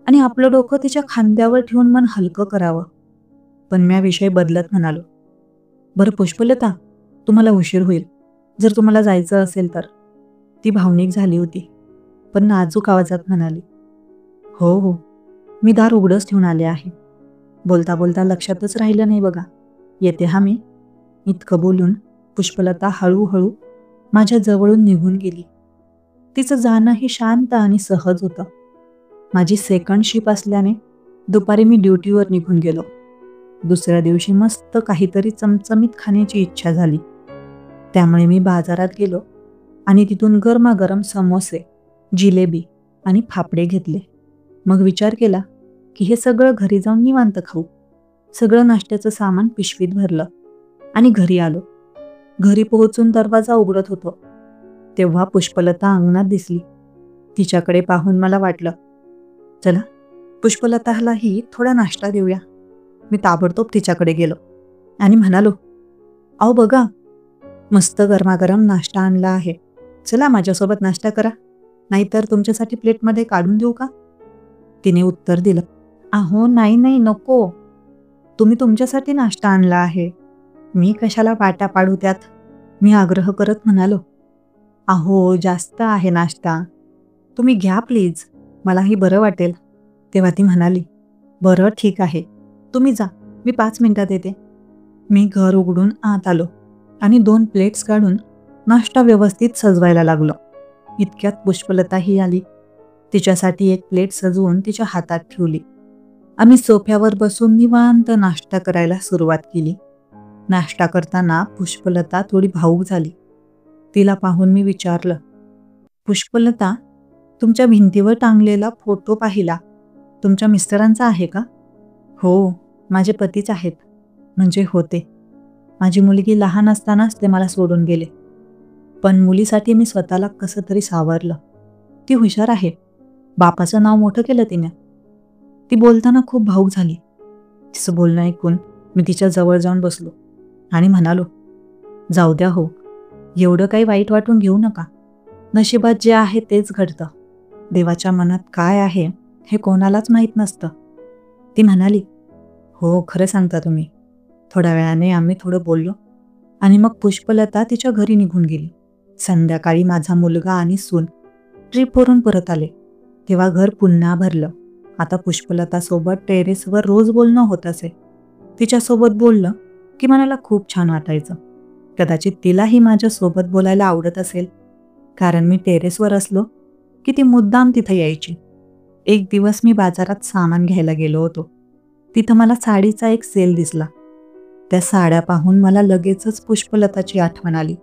आणि आपलं डोकं तिच्या खांद्यावर ठेवून मन हलकं करावं. पण मी विषय बदलत म्हणालो, बरं पुष्पलता, तुम्हाला उशीर होईल. जर तुम्हाला जायचं असेल तर. ती भावनिक झाली होती, पण नाजूक आवाजात म्हणाली, हो हो, मी दार उघडंच ठेवून आले आहे. बोलता बोलता लक्षातच राहिलं नाही बघा, येते हा मी. इतकं बोलून पुष्पलता हळूहळू माझ्या जवळून निघून गेली. तिचं जाणंही शांत आणि सहज होतं. माझी सेकंड शिप असल्याने दुपारी मी ड्युटीवर निघून गेलो. दुसऱ्या दिवशी मस्त काहीतरी चमचमीत खाण्याची इच्छा झाली. त्यामुळे मी बाजारात गेलो आणि तिथून गरमागरम समोसे, जिलेबी आणि फाफडे घेतले. मग विचार केला की हे सगळं घरी जाऊन निवांत खाऊ. सगळं नाश्त्याचं सामान पिशवीत भरलं आणि घरी आलो. घरी पोहोचून दरवाजा उघडत होतो तेव्हा पुष्पलता अंगणात दिसली. तिच्याकडे पाहून मला वाटलं, चला पुष्पलतालाही थोडा नाश्ता देऊया. मी ताबडतोब तिच्याकडे गेलो आणि म्हणालो, अहो बघा, मस्त गरमागरम नाश्ता आणला आहे. चला माझ्यासोबत नाश्ता करा, नाहीतर तुमच्यासाठी प्लेटमध्ये काढून देऊ का? तिने उत्तर दिलं, अहो नाही नाही नको, तुम्ही तुमच्यासाठी नाश्ता आणला आहे, मी कशाला वाटा पाडू त्यात. मी आग्रह करत म्हणालो, अहो जास्त आहे नाश्ता, तुम्ही घ्या प्लीज, मलाही बरं वाटेल. तेव्हा ती म्हणाली, बरं ठीक आहे, तुम्ही जा, मी 5 मिनिटात येते. मी घर उघडून आत आलो आणि 2 प्लेट्स काढून नाश्ता व्यवस्थित सजवायला लागलो. इतक्यात पुष्पलताही आली. तिच्यासाठी एक प्लेट सजवून तिच्या हातात ठेवली. आम्ही सोफ्यावर बसून निवांत नाश्ता करायला सुरुवात केली. नाश्ता करताना पुष्पलता थोडी भावूक झाली. तिला पाहून मी विचारलं, पुष्पलता, तुमच्या भिंतीवर टांगलेला फोटो पाहिला, तुमच्या मिस्टरांचा आहे का? हो, माझे पतीच आहेत. म्हणजे होते. माझी मुलगी लहान असतानाच ते मला सोडून गेले. पण मुलीसाठी मी स्वतःला कसं तरी सावरलं. ती हुशार आहे. बापाचं नाव मोठं केलं तिने. ती बोलताना खूप भावूक झाली. तिचं बोलणं ऐकून मी तिच्या जवळ जाऊन बसलो आणि म्हणालो, जाऊ द्या हो, एवढं काही वाईट वाटून घेऊ नका. नशिबात जे आहे तेच घडतं. देवाच्या मनात काय आहे हे कोणालाच माहीत नसतं. ती म्हणाली, हो खरं सांगता तुम्ही. थोड्या वेळाने आम्ही थोडं बोललो आणि मग पुष्पलता तिच्या घरी निघून गेली. संध्याकाळी माझा मुलगा आणि सून ट्रीपवरून परत आले. तेव्हा घर पुन्हा भरलं. आता पुष्पलता सोबत टेरेसवर रोज बोलणं होत असे. तिच्यासोबत बोललं की मनाला खूप छान वाटायचं. कदाचित तिलाही माझ्यासोबत बोलायला आवडत असेल, कारण मी टेरेसवर असलो की ती मुद्दाम तिथे यायची. एक दिवस मी बाजारात सामान घ्यायला गेलो होतो. तिथं मला साडीचा एक सेल दिसला. त्या साड्या पाहून मला लगेचच पुष्पलताची आठवण आली.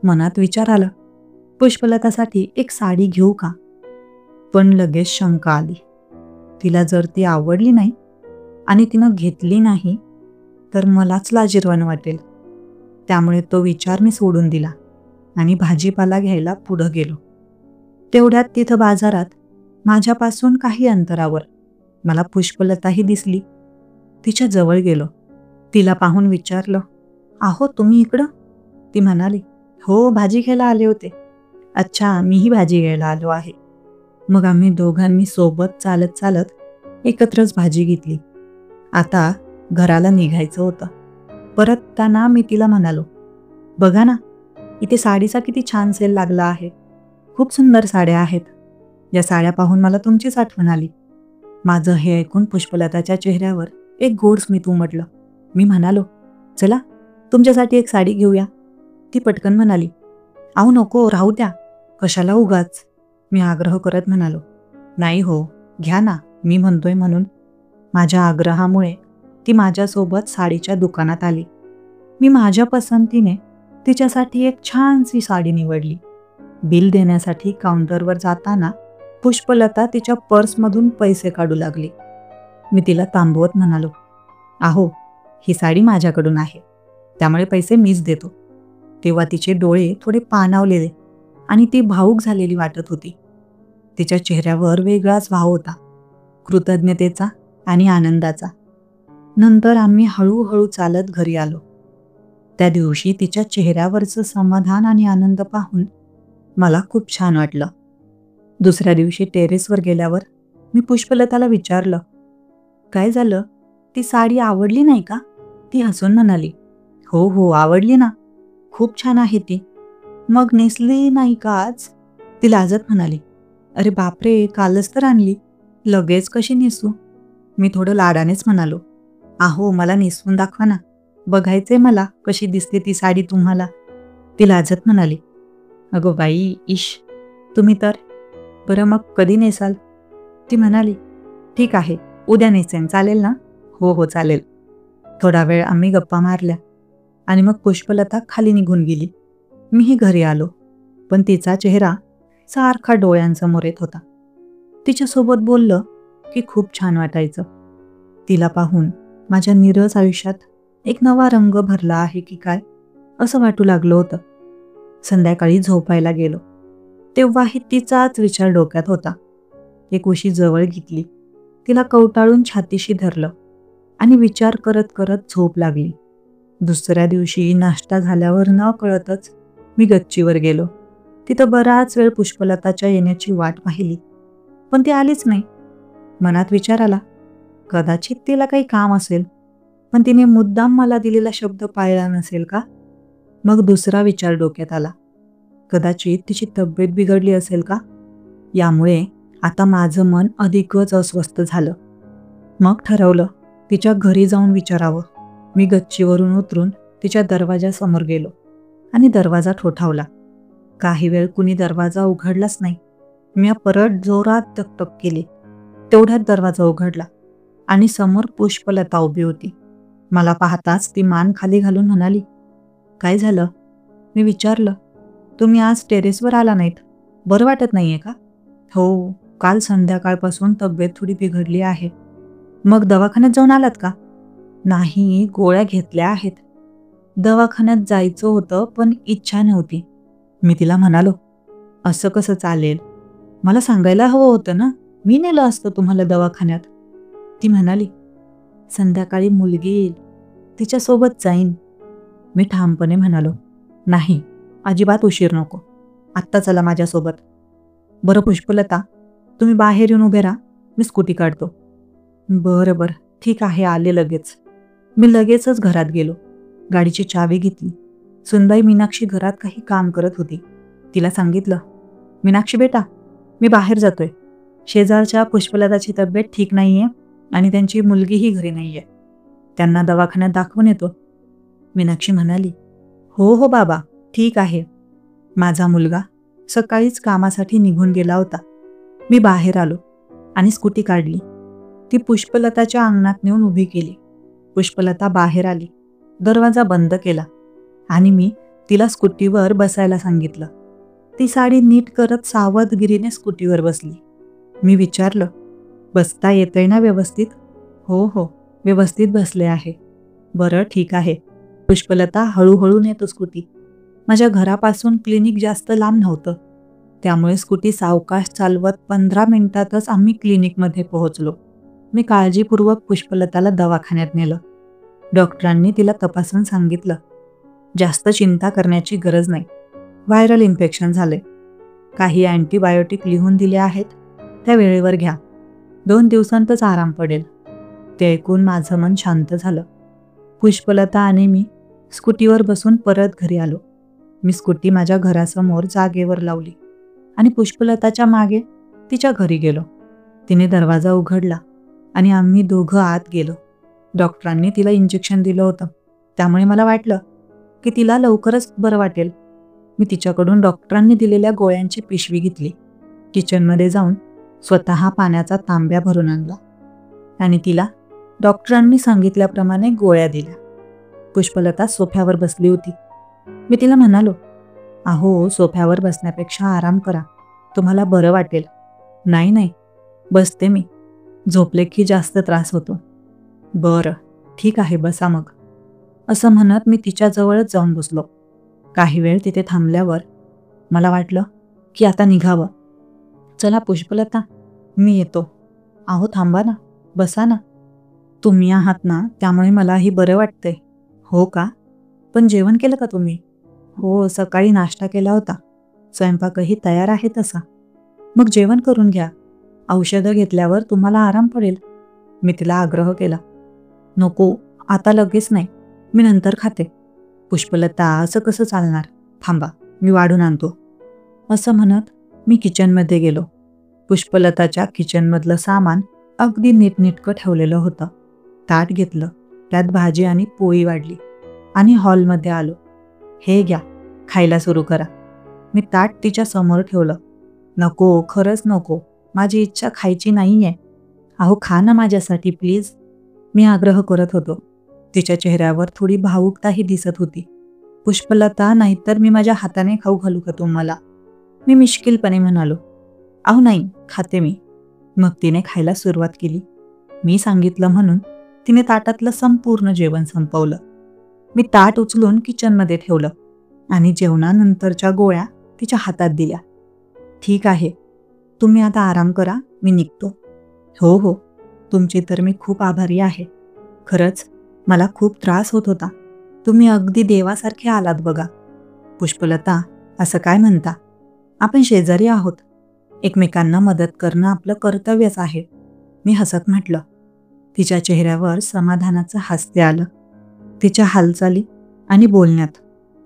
मनात विचार आला, पुष्पलतासाठी एक साडी घेऊ का? पण लगेच शंका आली. तिला जर ती आवडली नाही आणि तिनं घेतली नाही तर मलाच लाजिरवाणं वाटेल. त्यामुळे तो विचार मी सोडून दिला आणि भाजीपाला घ्यायला पुढं गेलो. तेवढ्यात तिथं बाजारात माझ्यापासून काही अंतरावर मला पुष्पलताही दिसली. तिच्या जवळ गेलो. तिला पाहून विचारलं, "आहो, तुम्ही इकडं?" ती म्हणाली, "हो, भाजी घ्यायला आले होते." "अच्छा, मीही भाजी घ्यायला आलो आहे." मग आम्ही दोघांनी सोबत चालत चालत एकत्रच भाजी घेतली. आता घराला निघायचं होतं. परतताना मी तिला म्हणालो, "बघा ना, इथे साडीचा किती छान सेल लागला आहे. खूप सुंदर साड्या आहेत. या साड्या पाहून मला तुमचीच आठवण आली." माझं हे ऐकून पुष्पलताच्या चेहऱ्यावर एक गोड स्मित उमटलं. मी म्हणालो, "चला, तुमच्यासाठी एक साडी घेऊया." ती पटकन म्हणाली, "अहो नको, राहू द्या. कशाला उगाच?" मी आग्रह करत म्हणालो, "नाही हो, घ्या ना, मी म्हणतोय म्हणून." माझ्या आग्रहामुळे ती माझ्यासोबत साडीच्या दुकानात आली. मी माझ्या पसंतीने तिच्यासाठी एक छानशी साडी निवडली. बिल देण्यासाठी काउंटरवर जाताना पुष्पलता तिच्या पर्समधून पैसे काढू लागली. मी तिला थांबवत म्हणालो, "अहो, ही साडी माझ्याकडून आहे, त्यामुळे पैसे मीच देतो." तेव्हा तिचे डोळे थोडे पाणावलेले आणि ती भावूक झालेली वाटत होती. तिच्या चेहऱ्यावर वेगळाच भाव होता, कृतज्ञतेचा आणि आनंदाचा. नंतर आम्ही हळूहळू चालत घरी आलो. त्या दिवशी तिच्या चेहऱ्यावरचं समाधान आणि आनंद पाहून मला खूप छान वाटलं. दुसऱ्या दिवशी टेरेसवर गेल्यावर मी पुष्पलताला विचारलं, "काय झालं? ती साडी आवडली नाही का?" ती हसून म्हणाली, "हो हो, आवडली ना. खूप छान आहे ती." "मग नेसली नाही का आज?" ती लाजत म्हणाली, "अरे बापरे, कालच तर आणली. लगेच कशी नेसू?" मी थोडं लाडानेच म्हणालो, "अहो, मला नेसवून दाखवा ना. बघायचे मला कशी दिसते ती साडी तुम्हाला." ती लाजत म्हणाली, "अगो बाई, इश, तुम्ही तर. बरं मग कधी नेसाल?" ती म्हणाली, "ठीक आहे, उद्या नेसेन, चालेल ना?" "हो हो, चालेल." थोडा वेळ आम्ही गप्पा मारल्या आणि मग पुष्पलता खाली निघून गेली. मीही घरी आलो, पण तिचा चेहरा सारखा डोळ्यांसमोर येत होता. तिच्यासोबत बोललं की खूप छान वाटायचं. तिला पाहून माझ्या नीरस आयुष्यात एक नवा रंग भरला आहे की काय, असं वाटू लागलं होतं. संध्याकाळी झोपायला गेलो, तेव्हाही तिचाच विचार डोक्यात होता. एक उशी जवळ घेतली, तिला कवटाळून छातीशी धरलं आणि विचार करत करत झोप लागली. दुसऱ्या दिवशी नाश्ता झाल्यावर न कळतच मी गच्चीवर गेलो. तिथं बराच वेळ पुष्पलताच्या येण्याची वाट पाहिली, पण ती आलीच नाही. मनात विचार आला, कदाचित तिला काही काम असेल, पण तिने मुद्दाम मला दिलेला शब्द पाळला नसेल का? मग दुसरा विचार डोक्यात आला, कदाचित तिची तब्येत बिघडली असेल का? यामुळे आता माझं मन अधिकच अस्वस्थ झालं. मग ठरवलं, तिच्या घरी जाऊन विचारावं. मी गच्चीवरून उतरून तिच्या दरवाजासमोर गेलो आणि दरवाजा ठोठावला. काही वेळ कुणी दरवाजा उघडलाच नाही. मी परत जोरात टकटक केली. तेवढ्यात दरवाजा उघडला आणि समोर पुष्पलता उभी होती. मला पाहताच ती मान खाली घालून म्हणाली, "काय झालं?" मी विचारलं, "तुम्ही आज टेरेसवर आला नाहीत, बरं वाटत नाहीये का?" "हो, काल संध्याकाळपासून तब्येत थोडी बिघडली आहे." "मग दवाखान्यात जाऊन आलात का?" "नाही, गोळ्या घेतल्या आहेत." दवाखान्यात जायचं होतं, पण इच्छा नव्हती. मी तिला म्हणालो, "असं कसं चालेल? मला सांगायला हवं होतं ना, मी नेलं असतं तुम्हाला दवाखान्यात." ती म्हणाली, "संध्याकाळी मुलगी येईल, तिच्यासोबत जाईन." मी ठामपणे म्हणालो, "नाही, अजिबात उशीर नको. आत्ता चला माझ्यासोबत." "बरं पुष्पलता, तुम्ही बाहेर येऊन उभे राहा, मी स्कूटी काढतो." "बरं बरं, ठीक आहे, आले लगेच." मी लगेचच घरात गेलो. गाडीची चावी घेतली सुनबाई मीनाक्षी घरात काही काम करत होती. तिला सांगितलं, मीनाक्षी बेटा, मी बाहेर जातोय. शेजारच्या पुष्पलताची तब्येत ठीक नाहीये आणि त्यांची मुलगीही घरी नाहीये. त्यांना दवाखान्यात दाखवून येतो. मीनाक्षी म्हणाली, हो हो बाबा, ठीक आहे. माझा मुलगा सकाळीच कामासाठी निघून गेला होता. मी बाहेर आलो आणि स्कूटी काढली. ती पुष्पलताच्या अंगणात नेऊन उभी केली. पुष्पलता बाहेर आली, दरवाजा बंद केला आणि मी तिला स्कूटीवर बसायला सांगितलं. ती साडी नीट करत सावधगिरीने स्कूटीवर बसली. मी विचारलं, बसता येतंय ना व्यवस्थित? हो हो, व्यवस्थित बसले आहे. बरं, ठीक आहे. पुष्पलता हळूहळू नेतो स्कूटी. माझ्या घरापासून क्लिनिक जास्त लांब नव्हतं, त्यामुळे स्कूटी सावकाश चालवत 15 मिनिटातच आम्ही क्लिनिकमध्ये पोहोचलो. मी काळजीपूर्वक पुष्पलताला दवाखान्यात नेलं. डॉक्टरांनी तिला तपासून सांगितलं, जास्त चिंता करण्याची गरज नाही. व्हायरल इन्फेक्शन झाले. काही अँटीबायोटिक लिहून दिले आहेत, त्या वेळेवर घ्या. 2 दिवसांतच आराम पडेल. ते ऐकून माझं मन शांत झालं. पुष्पलता आणि मी स्कूटीवर बसून परत घरी आलो. मी स्कूटी माझ्या घरासमोर जागेवर लावली आणि पुष्पलताच्या मागे तिच्या घरी गेलो. तिने दरवाजा उघडला आणि आम्ही दोघं आत गेलो. डॉक्टरांनी तिला इंजेक्शन दिलं होतं, त्यामुळे मला वाटलं की तिला लवकरच बरं वाटेल. मी तिच्याकडून डॉक्टरांनी दिलेल्या गोळ्यांची पिशवी घेतली. किचनमध्ये जाऊन स्वतः पाण्याचा तांब्या भरून आणला आणि तिला डॉक्टरांनी सांगितल्याप्रमाणे गोळ्या दिल्या. पुष्पलता सोफ्यावर बसली होती. मी तिला म्हणालो, अहो, सोफ्यावर बसण्यापेक्षा आराम करा, तुम्हाला बरं वाटेल. नाही नाही, बसते मी, झोपले की जास्त त्रास होतो. बरं, ठीक आहे, बसा मग, असं म्हणत मी तिच्याजवळच जाऊन बसलो. काही वेळ तिथे थांबल्यावर मला वाटलं की आता निघावं. चला पुष्पलता, मी येतो. अहो थांबा ना, बसा ना. तुम्ही आहात ना, त्यामुळे मलाही बरं वाटतंय. हो का? पण जेवण केलं का तुम्ही? हो, सकाळी नाश्ता केला होता. स्वयंपाकही तयार आहे तसा. मग जेवण करून घ्या. औषधं घेतल्यावर तुम्हाला आराम पडेल. मी तिला आग्रह केला. नको, आता लगेच नाही, मी नंतर खाते. पुष्पलता, असं कसं चालणार? थांबा, मी वाढून आणतो. असं म्हणत मी किचनमध्ये गेलो. पुष्पलताच्या किचनमधलं सामान अगदी नीटनेटकं ठेवलेलं होतं. ताट घेतलं, त्यात भाजी आणि पोळी वाढली आणि हॉलमध्ये आलो. हे घ्या, खायला सुरू करा. मी ताट तिच्या समोर ठेवलं. नको, खरंच नको, माझी इच्छा खायची नाही आहे. अहो खा ना माझ्यासाठी प्लीज, मी आग्रह करत होतो. तिच्या चेहऱ्यावर थोडी भावुकताही दिसत होती. पुष्पलता, नाहीतर मी माझ्या हाताने खाऊ घालू का तुम्हाला? मी मिश्किलपणे म्हणालो. अहो नाही, खाते मी. मग तिने खायला सुरुवात केली. मी सांगितलं म्हणून तिने ताटातलं संपूर्ण जेवण संपवलं. मी ताट उचलून किचनमध्ये ठेवलं आणि जेवणानंतरच्या गोळ्या तिच्या हातात दिल्या. ठीक आहे, तुम्ही आता आराम करा, मी निघतो. हो हो, तुमची तर मी खूप आभारी आहे. खरंच मला खूप त्रास होत होता. तुम्ही अगदी देवासारखे आलात बघा. पुष्पलता, असं काय म्हणता? आपण शेजारी आहोत. एकमेकांना मदत करणं आपलं कर्तव्यच आहे, मी हसत म्हटलं. तिच्या चेहऱ्यावर समाधानाचं हास्य आलं. तिच्या हालचाली आणि बोलण्यात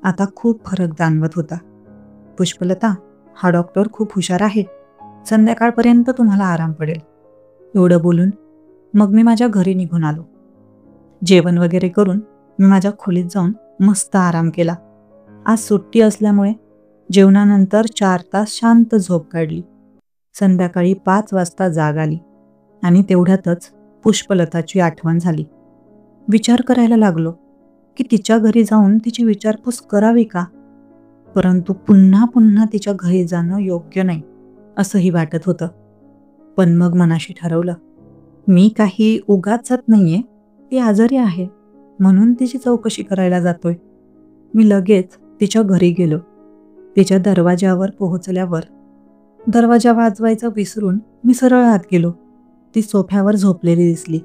आता खूप फरक जाणवत होता. पुष्पलता, हा डॉक्टर खूप हुशार आहे. संध्याकाळपर्यंत तुम्हाला आराम पडेल. एवढं बोलून मग मी माझ्या घरी निघून आलो. जेवण वगैरे करून मी माझ्या खोलीत जाऊन मस्त आराम केला. आज सुट्टी असल्यामुळे जेवणानंतर 4 तास शांत झोप काढली. संध्याकाळी 5 वाजता जाग आली आणि तेवढ्यातच पुष्पलताची आठवण झाली. विचार करायला लागलो की तिच्या घरी जाऊन तिची विचारपूस करावी का? परंतु पुन्हा पुन्हा तिच्या घरी जाणं योग्य नाही असंही वाटत होतं. पण मग मनाशी ठरवलं, मी काही उगाच जात नाहीये, ती आजारी आहे म्हणून तिची चौकशी करायला जातोय. मी लगेच तिच्या घरी गेलो. तिच्या दरवाजावर पोहोचल्यावर दरवाजा वाजवायचा विसरून मी सरळ आत गेलो. ती सोफ्यावर झोपलेली दिसली.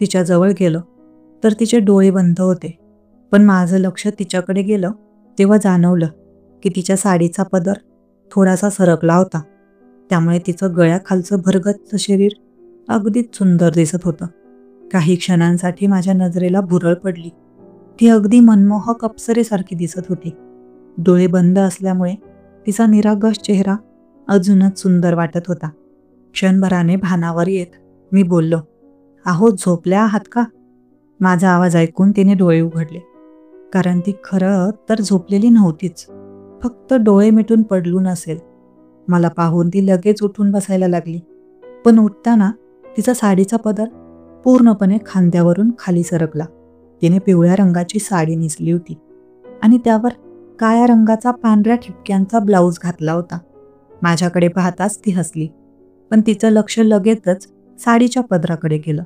तिच्याजवळ गेलो तर तिचे डोळे बंद होते. पण माझं लक्ष तिच्याकडे गेलं तेव्हा जाणवलं की तिच्या साडीचा पदर थोडासा सरकला होता. त्यामुळे तिचं गळ्याखालचं भरगच्च शरीर अगदीच सुंदर दिसत होतं. काही क्षणांसाठी माझ्या नजरेला भुरळ पडली. ती अगदी मनमोहक अप्सरेसारखी दिसत होती. डोळे बंद असल्यामुळे तिचा निरागस चेहरा अजूनच सुंदर वाटत होता. क्षणभराने भानावर येत मी बोललो, "अहो, झोपल्या आहात का?" माझा आवाज ऐकून तिने डोळे उघडले, कारण ती खरं तर झोपलेली नव्हतीच, फक्त डोळे मिटून पडलून असेल. मला पाहून ती लगेच उठून बसायला लागली, पण उठताना तिचा साडीचा पदर पूर्णपणे खांद्यावरून खाली सरकला. तिने पिवळ्या रंगाची साडी नेसली होती आणि त्यावर काळ्या रंगाचा पांढऱ्या ठिपक्यांचा ब्लाऊज घातला होता. माझ्याकडे पाहताच ती हसली, पण तिचं लक्ष लगेचच साडीच्या पदराकडे गेलं.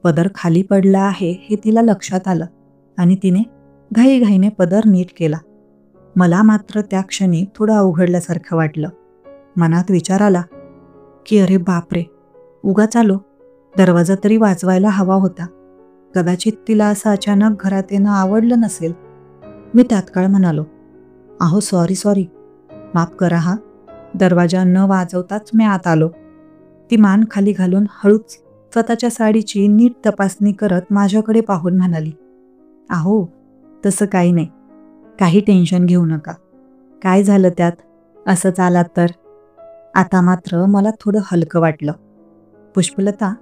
पदर खाली पडला आहे हे तिला लक्षात आलं आणि तिने घाईघाईने पदर नीट केला. मला मात्र त्या क्षणी थोडं अवघडल्यासारखं वाटलं. मनात विचार आला की अरे बापरे, उगाच आलो, दरवाजा तरी वाजवायला हवा होता. कदाचित तिला असं अचानक घरात येणं आवडलं नसेल. मी तात्काळ म्हणालो, "अहो, सॉरी, माफ करा हा, दरवाजा न वाजवताच मी आत आलो." ती मान खाली घालून हळूच स्वतःच्या साडीची नीट तपासणी करत माझ्याकडे पाहून म्हणाली, "अहो, तसं काही नाही, काही टेन्शन घेऊ नका. काय झालं त्यात, असंच आलात तर." आता मात्र मला थोडं हलकं वाटलं. "पुष्पलता,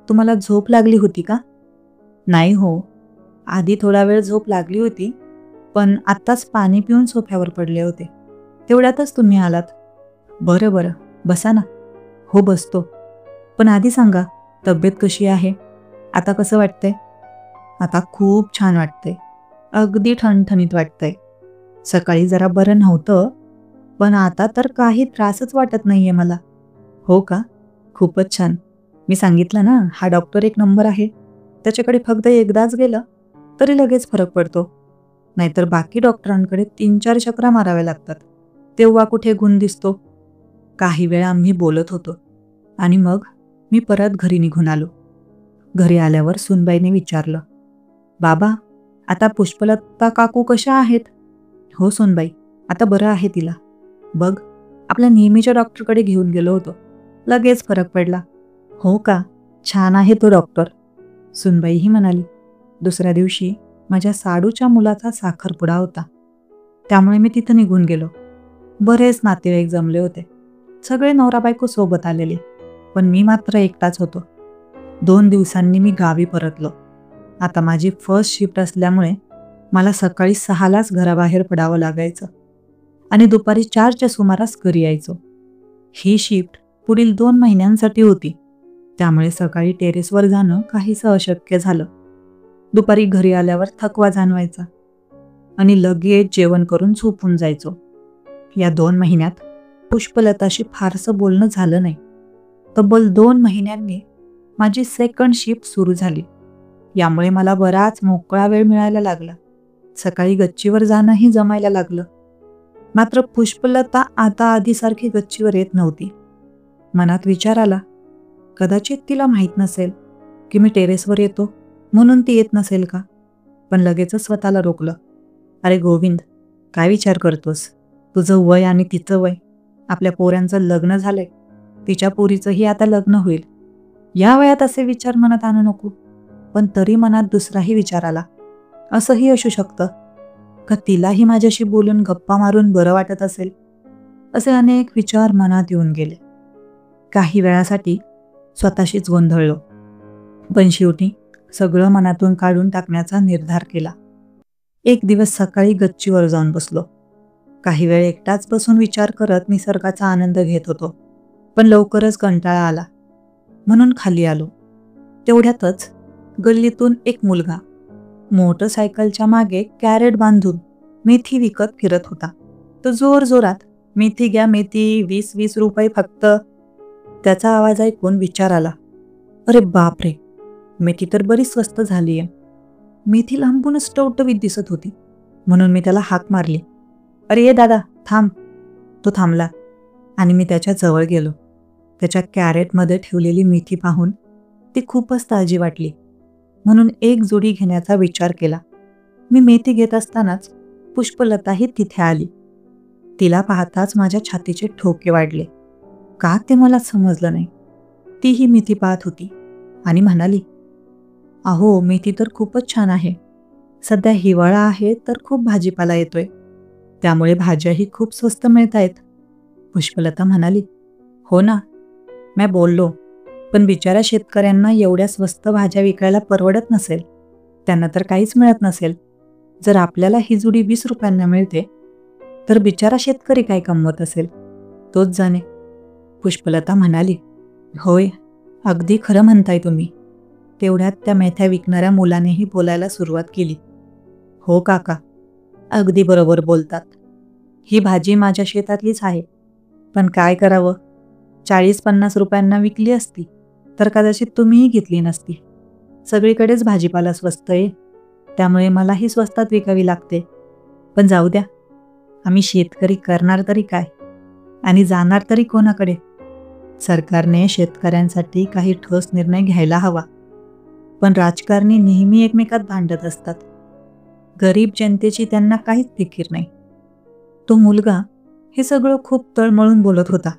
तुम्हाला झोप लागली होती का?" "नाही हो, आधी थोडा वेळ झोप लागली होती, पण आत्ताच पाणी पिऊन सोफ्यावर पडले होते. तेवढ्यातच तुम्ही आलात." "बरं, बसा ना." "हो, बसतो. पण आधी सांगा, तब्येत कशी आहे? आता कसं वाटतंय?" "आता खूप छान वाटतंय. अगदी ठणठणीत वाटतंय. सकाळी जरा बरं नव्हतं, पण आता तर काही त्रासच वाटत नाहीये मला." "हो का? खूपच छान. मी सांगितलं ना, हा डॉक्टर एक नंबर आहे. त्याच्याकडे फक्त एकदाच गेलं तरी लगेच फरक पडतो. नाहीतर बाकी डॉक्टरांकडे 3-4 चकरा माराव्या लागतात. तेव्हा कुठे गुण दिसतो." काही वेळ आम्ही बोलत होतो आणि मग मी परत घरी निघून आलो. घरी आल्यावर सुनबाईने विचारलं, "बाबा, आता पुष्पलता काकू कशा आहेत?" "हो सुनबाई, आता बरं आहे तिला. बघ, आपल्या नेहमीच्या डॉक्टरकडे घेऊन गेलो होतो. लगेच फरक पडला." "हो का? छान आहे तो डॉक्टर." सुनबाईही म्हणाली. दुसऱ्या दिवशी माझ्या साडूच्या मुलाचा साखरपुडा होता, त्यामुळे मी तिथं निघून गेलो. बरेच नातेवाईक जमले होते. सगळे नवरा बायको सोबत आलेले, पण मी मात्र एकटाच होतो. 2 दिवसांनी मी गावी परतलो. आता माझी फर्स्ट शिफ्ट असल्यामुळे मला सकाळी 6लाच घराबाहेर पडावं लागायचं आणि दुपारी 4च्या सुमारास घरी यायचो. ही शिफ्ट पुढील 2 महिन्यांसाठी होती, त्यामुळे सकाळी टेरेसवर जाणं काहीसं अशक्य झालं. दुपारी घरी आल्यावर थकवा जाणवायचा आणि लगेच जेवण करून झोपून जायचो. या 2 महिन्यात पुष्पलताशी फारसं बोलणं झालं नाही. तब्बल 2 महिन्यांनी माझी सेकंड शिफ्ट सुरू झाली. यामुळे मला बराच मोकळा वेळ मिळायला लागला. सकाळी गच्चीवर जाणंही जमायला लागलं. मात्र पुष्पलता आता आधीसारखी गच्चीवर येत नव्हती. मनात विचार आला, कदाचित तिला माहीत नसेल की मी टेरेसवर येतो, म्हणून ती येत नसेल का? पण लगेचच स्वतःला रोखलं. "अरे गोविंद, काय विचार करतोस? तुझं वय आणि तिचं वय, आपल्या पोऱ्यांचं लग्न झालंय, तिच्या पोरीचंही आता लग्न होईल. या वयात असे विचार मनात आणू नको." पण तरी मनात दुसराही विचार आला. असंही असू शकतं का तिलाही माझ्याशी बोलून गप्पा मारून बरं वाटत असेल? असे अनेक विचार मनात येऊन गेले. काही वेळासाठी स्वतःशीच गोंधळलो, पण शेवटी सगळं मनातून काढून टाकण्याचा निर्धार केला. एक दिवस सकाळी गच्चीवर जाऊन बसलो. काही वेळ एकटाच बसून विचार करत निसर्गाचा आनंद घेत होतो, पण लवकरच कंटाळा आला, म्हणून खाली आलो. तेवढ्यातच गल्लीतून एक मुलगा मोटरसायकलच्या मागे कॅरेट बांधून मेथी विकत फिरत होता. तो जोरजोरात, "मेथी घ्या, मेथी, 20-20 रुपये फक्त." त्याचा आवाज ऐकून विचार आला, अरे बापरे, मेथी तर बरीच स्वस्त झाली आहे. मेथी लांबूनच टवटवीत दिसत होती, म्हणून मी त्याला हाक मारली, "अरे ये दादा, थांब." तो थांबला आणि मी त्याच्या जवळ गेलो. त्याच्या कॅरेटमध्ये ठेवलेली मेथी पाहून ती खूपच ताजी वाटली, म्हणून एक जोडी घेण्याचा विचार केला. मी मेथी घेत असतानाच पुष्पलताही तिथे आली. तिला पाहताच माझ्या छातीचे ठोके वाढले. का ते मला समजलं नाही. तीही मेथी पाहत होती आणि म्हणाली, "अहो, मेथी तर खूपच छान आहे. सध्या हिवाळा आहे तर खूप भाजीपाला येतोय, त्यामुळे भाज्याही खूप स्वस्त मिळत आहेत. पुष्पलता म्हणाली, हो ना, मी बोललो, पण बिचाऱ्या शेतकऱ्यांना एवढ्या स्वस्त भाज्या विकायला परवडत नसेल. त्यांना तर काहीच मिळत नसेल. जर आपल्याला ही जुडी 20 रुपयांना मिळते, तर बिचारा शेतकरी काय कमवत असेल, तोच जाणे. पुष्पलता म्हणाली, होय, अगदी खरं म्हणताय तुम्ही. तेवढ्यात त्या मेथ्या विकणाऱ्या मुलानेही बोलायला सुरुवात केली. हो काका, अगदी बरोबर बोलतात. ही भाजी माझ्या शेतातलीच आहे. पण काय करावं, 40-50 रुपयांना विकली असती, तर कदाचित तुम्हीही घेतली नसती. सगळीकडेच भाजीपाला स्वस्त आहे, त्यामुळे मलाही स्वस्तात विकावी लागते. पण जाऊ द्या, आम्ही शेतकरी करणार तरी काय आणि जाणार तरी कोणाकडे? सरकारने शेतकऱ्यांसाठी काही ठोस निर्णय घ्यायला हवा. पण राजकारणी नेहमी एकमेकात भांडत असतात. गरीब जनतेची त्यांना काहीच फिकीर नाही. तो मुलगा हे सगळं खूप तळमळून बोलत होता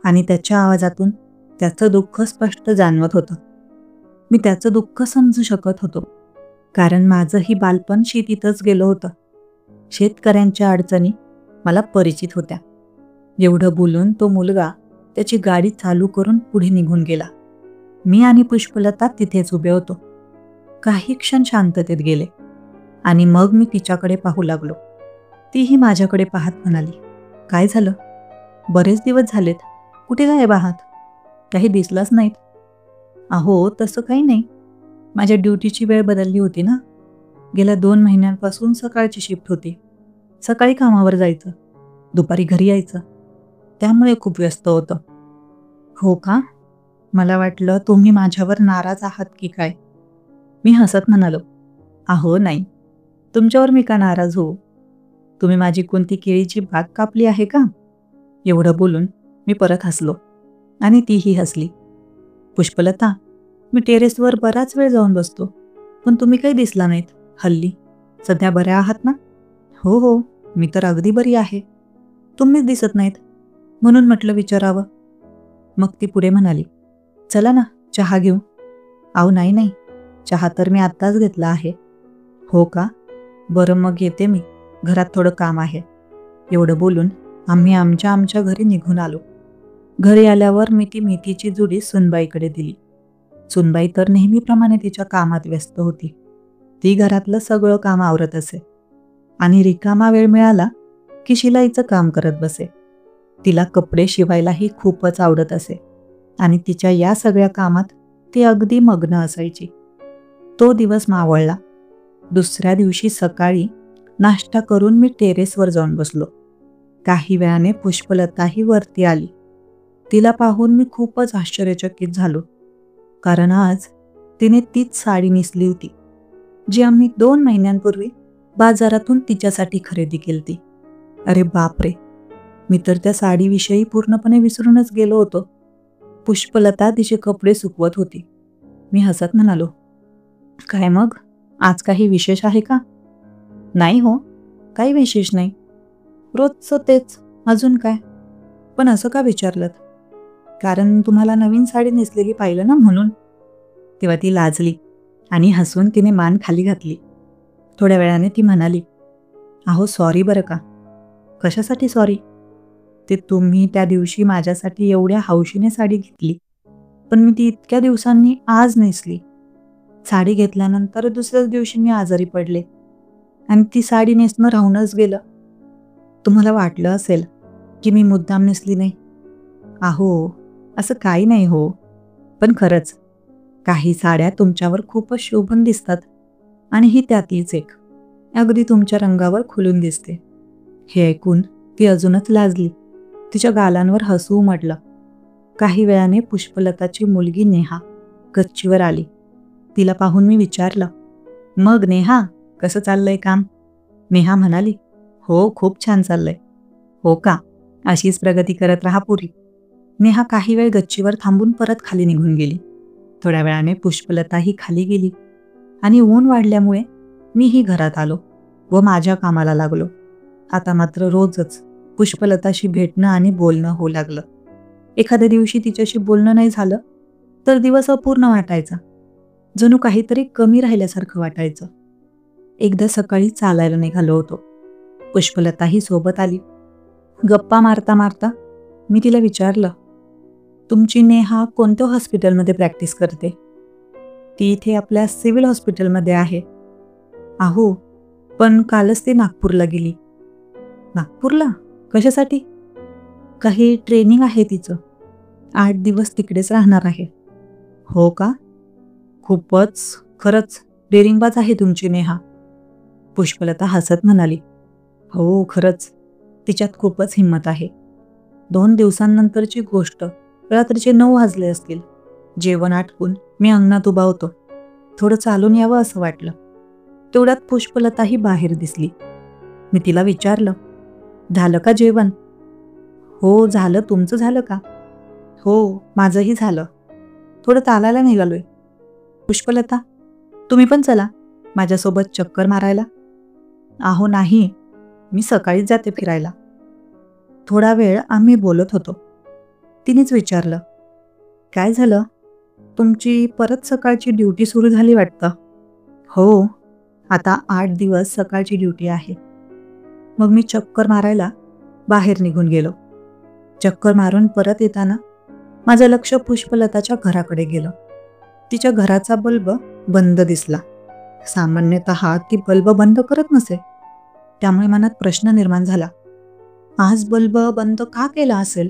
आणि त्याच्या आवाजातून त्याचं दुःख स्पष्ट जाणवत होतं. मी त्याचं दुःख समजू शकत होतो, कारण माझंही बालपण शेतीतच गेलं होतं. शेतकऱ्यांच्या अडचणी मला परिचित होत्या. एवढं बोलून तो मुलगा त्याची गाडी चालू करून पुढे निघून गेला. मी आणि पुष्पलता तिथेच उभे होतो. काही क्षण शांततेत गेले आणि मग मी तिच्याकडे पाहू लागलो. तीही माझ्याकडे पाहत म्हणाली, काय झालं? बरेच दिवस झालेत, कुठे गायब आहात? काही दिसलाच नाहीत. अहो, तसं काही नाही. माझ्या ड्युटीची वेळ बदलली होती ना. गेल्या 2 महिन्यांपासून सकाळची शिफ्ट होती. सकाळी कामावर जायचं, दुपारी घरी यायचं, त्यामुळे खूप व्यस्त होतं. हो का? मला वाटलं तुम्ही माझ्यावर नाराज आहात की काय. मी हसत म्हणालो, अहो नाही, तुमच्यावर मी का नाराज होऊ? तुम्ही माझी कोणती केळीची बाग कापली आहे का? एवढं बोलून मी परत हसलो आणि तीही हसली. पुष्पलता, मी टेरेसवर बराच वेळ जाऊन बसतो, पण तुम्ही काही दिसला नाहीत हल्ली. सध्या बऱ्या आहात ना? हो हो, मी तर अगदी बरी आहे. तुम्हीच दिसत नाहीत, म्हणून म्हटलं विचारावं. मग ती पुढे म्हणाली, चला ना, चहा घेऊ. अहो नाही नाही, चहा तर मी आत्ताच घेतला आहे. हो का? बरं मग येते मी, घरात थोडं काम आहे. एवढं बोलून आम्ही आमच्या आमच्या घरी निघून आलो. घरी आल्यावर मी ती मेथीची जुडी सुनबाईकडे दिली. सुनबाई तर नेहमीप्रमाणे तिच्या कामात व्यस्त होती. ती घरातलं सगळं काम आवरत असे आणि रिकामा वेळ मिळाला की शिलाईचं काम करत बसे. तिला कपडे शिवायलाही खूपच आवडत असे आणि तिच्या या सगळ्या कामात ती अगदी मग्न असायची. तो दिवस मावळला. दुसऱ्या दिवशी सकाळी नाश्ता करून मी टेरेसवर जाऊन बसलो. काही वेळाने पुष्पलताही वरती आली. तिला पाहून मी खूपच आश्चर्यचकित झालो, कारण आज तिने तीच साडी नेसली होती जी आम्ही 2 महिन्यांपूर्वी बाजारातून तिच्यासाठी खरेदी केली. अरे बापरे, मी तर त्या साडीविषयी पूर्णपणे विसरूनच गेलो होतो. पुष्पलता तिचे कपडे सुकवत होती. मी हसत म्हणालो, काय मग, आज काही विशेष आहे का? नाही हो, काही विशेष नाही, रोजचं तेच, अजून काय? पण असं का विचारलत? कारण तुम्हाला नवीन साडी नेसलेली पाहिलं ना, म्हणून. तेव्हा ती लाजली आणि हसून तिने मान खाली घातली. थोड्या वेळाने ती म्हणाली, अहो सॉरी बरं का. कशासाठी सॉरी? ते तुम्ही त्या दिवशी माझ्यासाठी एवढ्या हौशीने साडी घेतली, पण मी ती इतक्या दिवसांनी आज नेसली. साडी घेतल्यानंतर दुसऱ्याच दिवशी मी आजारी पडले आणि ती साडी नेसणं राहूनच गेलं. तुम्हाला वाटलं असेल की मी मुद्दाम नेसली नाही. अहो, असं काही नाही हो. पण खरंच, काही साड्या तुमच्यावर खूपच शोभून दिसतात आणि ही त्यातलीच एक. अगदी तुमच्या रंगावर खुलून दिसते. हे ऐकून ती अजूनच लाजली. तिच्या गालांवर हसू उमटलं. काही वेळाने पुष्पलताची मुलगी नेहा गच्चीवर आली. तिला पाहून मी विचारलं, मग नेहा, कसं चाललंय काम? नेहा म्हणाली, हो खूप छान चाललंय. हो का? अशीच प्रगती करत राहा पुरी. नेहा काही वेळ गच्चीवर थांबून परत खाली निघून गेली. थोड्या वेळाने पुष्पलताही खाली गेली आणि ऊन वाढल्यामुळे मीही घरात आलो व माझ्या कामाला लागलो. आता मात्र रोजच पुष्पलताशी भेटणं आणि बोलणं होऊ लागलं. एखाद्या दिवशी तिच्याशी बोलणं नाही झालं तर दिवस अपूर्ण वाटायचा. जणू काहीतरी कमी राहिल्यासारखं वाटायचं. एकदा सकाळी चालायला निघालो होतो. पुष्पलताही सोबत आली. गप्पा मारता मारता मी तिला विचारलं, तुमची नेहा कोणत्या हॉस्पिटलमध्ये प्रॅक्टिस करते? ती इथे आपल्या सिव्हिल हॉस्पिटलमध्ये आहे. अहो, पण कालच ती नागपूरला गेली. नागपूरला? कशासाठी? काही ट्रेनिंग आहे तिचं. 8 दिवस तिकडेच राहणार आहे. हो का? खूपच, खरंच डेअरिंगबाज आहे तुमची नेहा. पुष्पलता हसत म्हणाली, हो खरंच, तिच्यात खूपच हिंमत आहे. 2 दिवसांनंतरची गोष्ट. रात्रीचे 9 वाजले असतील. जेवण आटपून मी अंगणात उभा होतो. थोडं चालून यावं असं वाटलं. तेवढ्यात पुष्पलताही बाहेर दिसली. मी तिला विचारलं, झालं का जेवण? हो झालं, तुमचं झालं का? हो, माझंही झालं. थोडं चालायला निघालोय. पुष्पलता, तुम्ही पण चला माझ्यासोबत चक्कर मारायला. अहो नाही, मी सकाळीच जाते फिरायला. थोडा वेळ आम्ही बोलत होतो. तिनेच विचारलं, काय झालं? तुमची परत सकाळची ड्युटी सुरू झाली वाटतं. हो, आता 8 दिवस सकाळची ड्युटी आहे. मग मी चक्कर मारायला बाहेर निघून गेलो. चक्कर मारून परत येताना माझं लक्ष पुष्पलताच्या घराकडे गेलं. तिच्या घराचा बल्ब बंद दिसला. सामान्यतः ती बल्ब बंद करत नसे. त्यामुळे मनात प्रश्न निर्माण झाला. आज बल्ब बंद का केला असेल?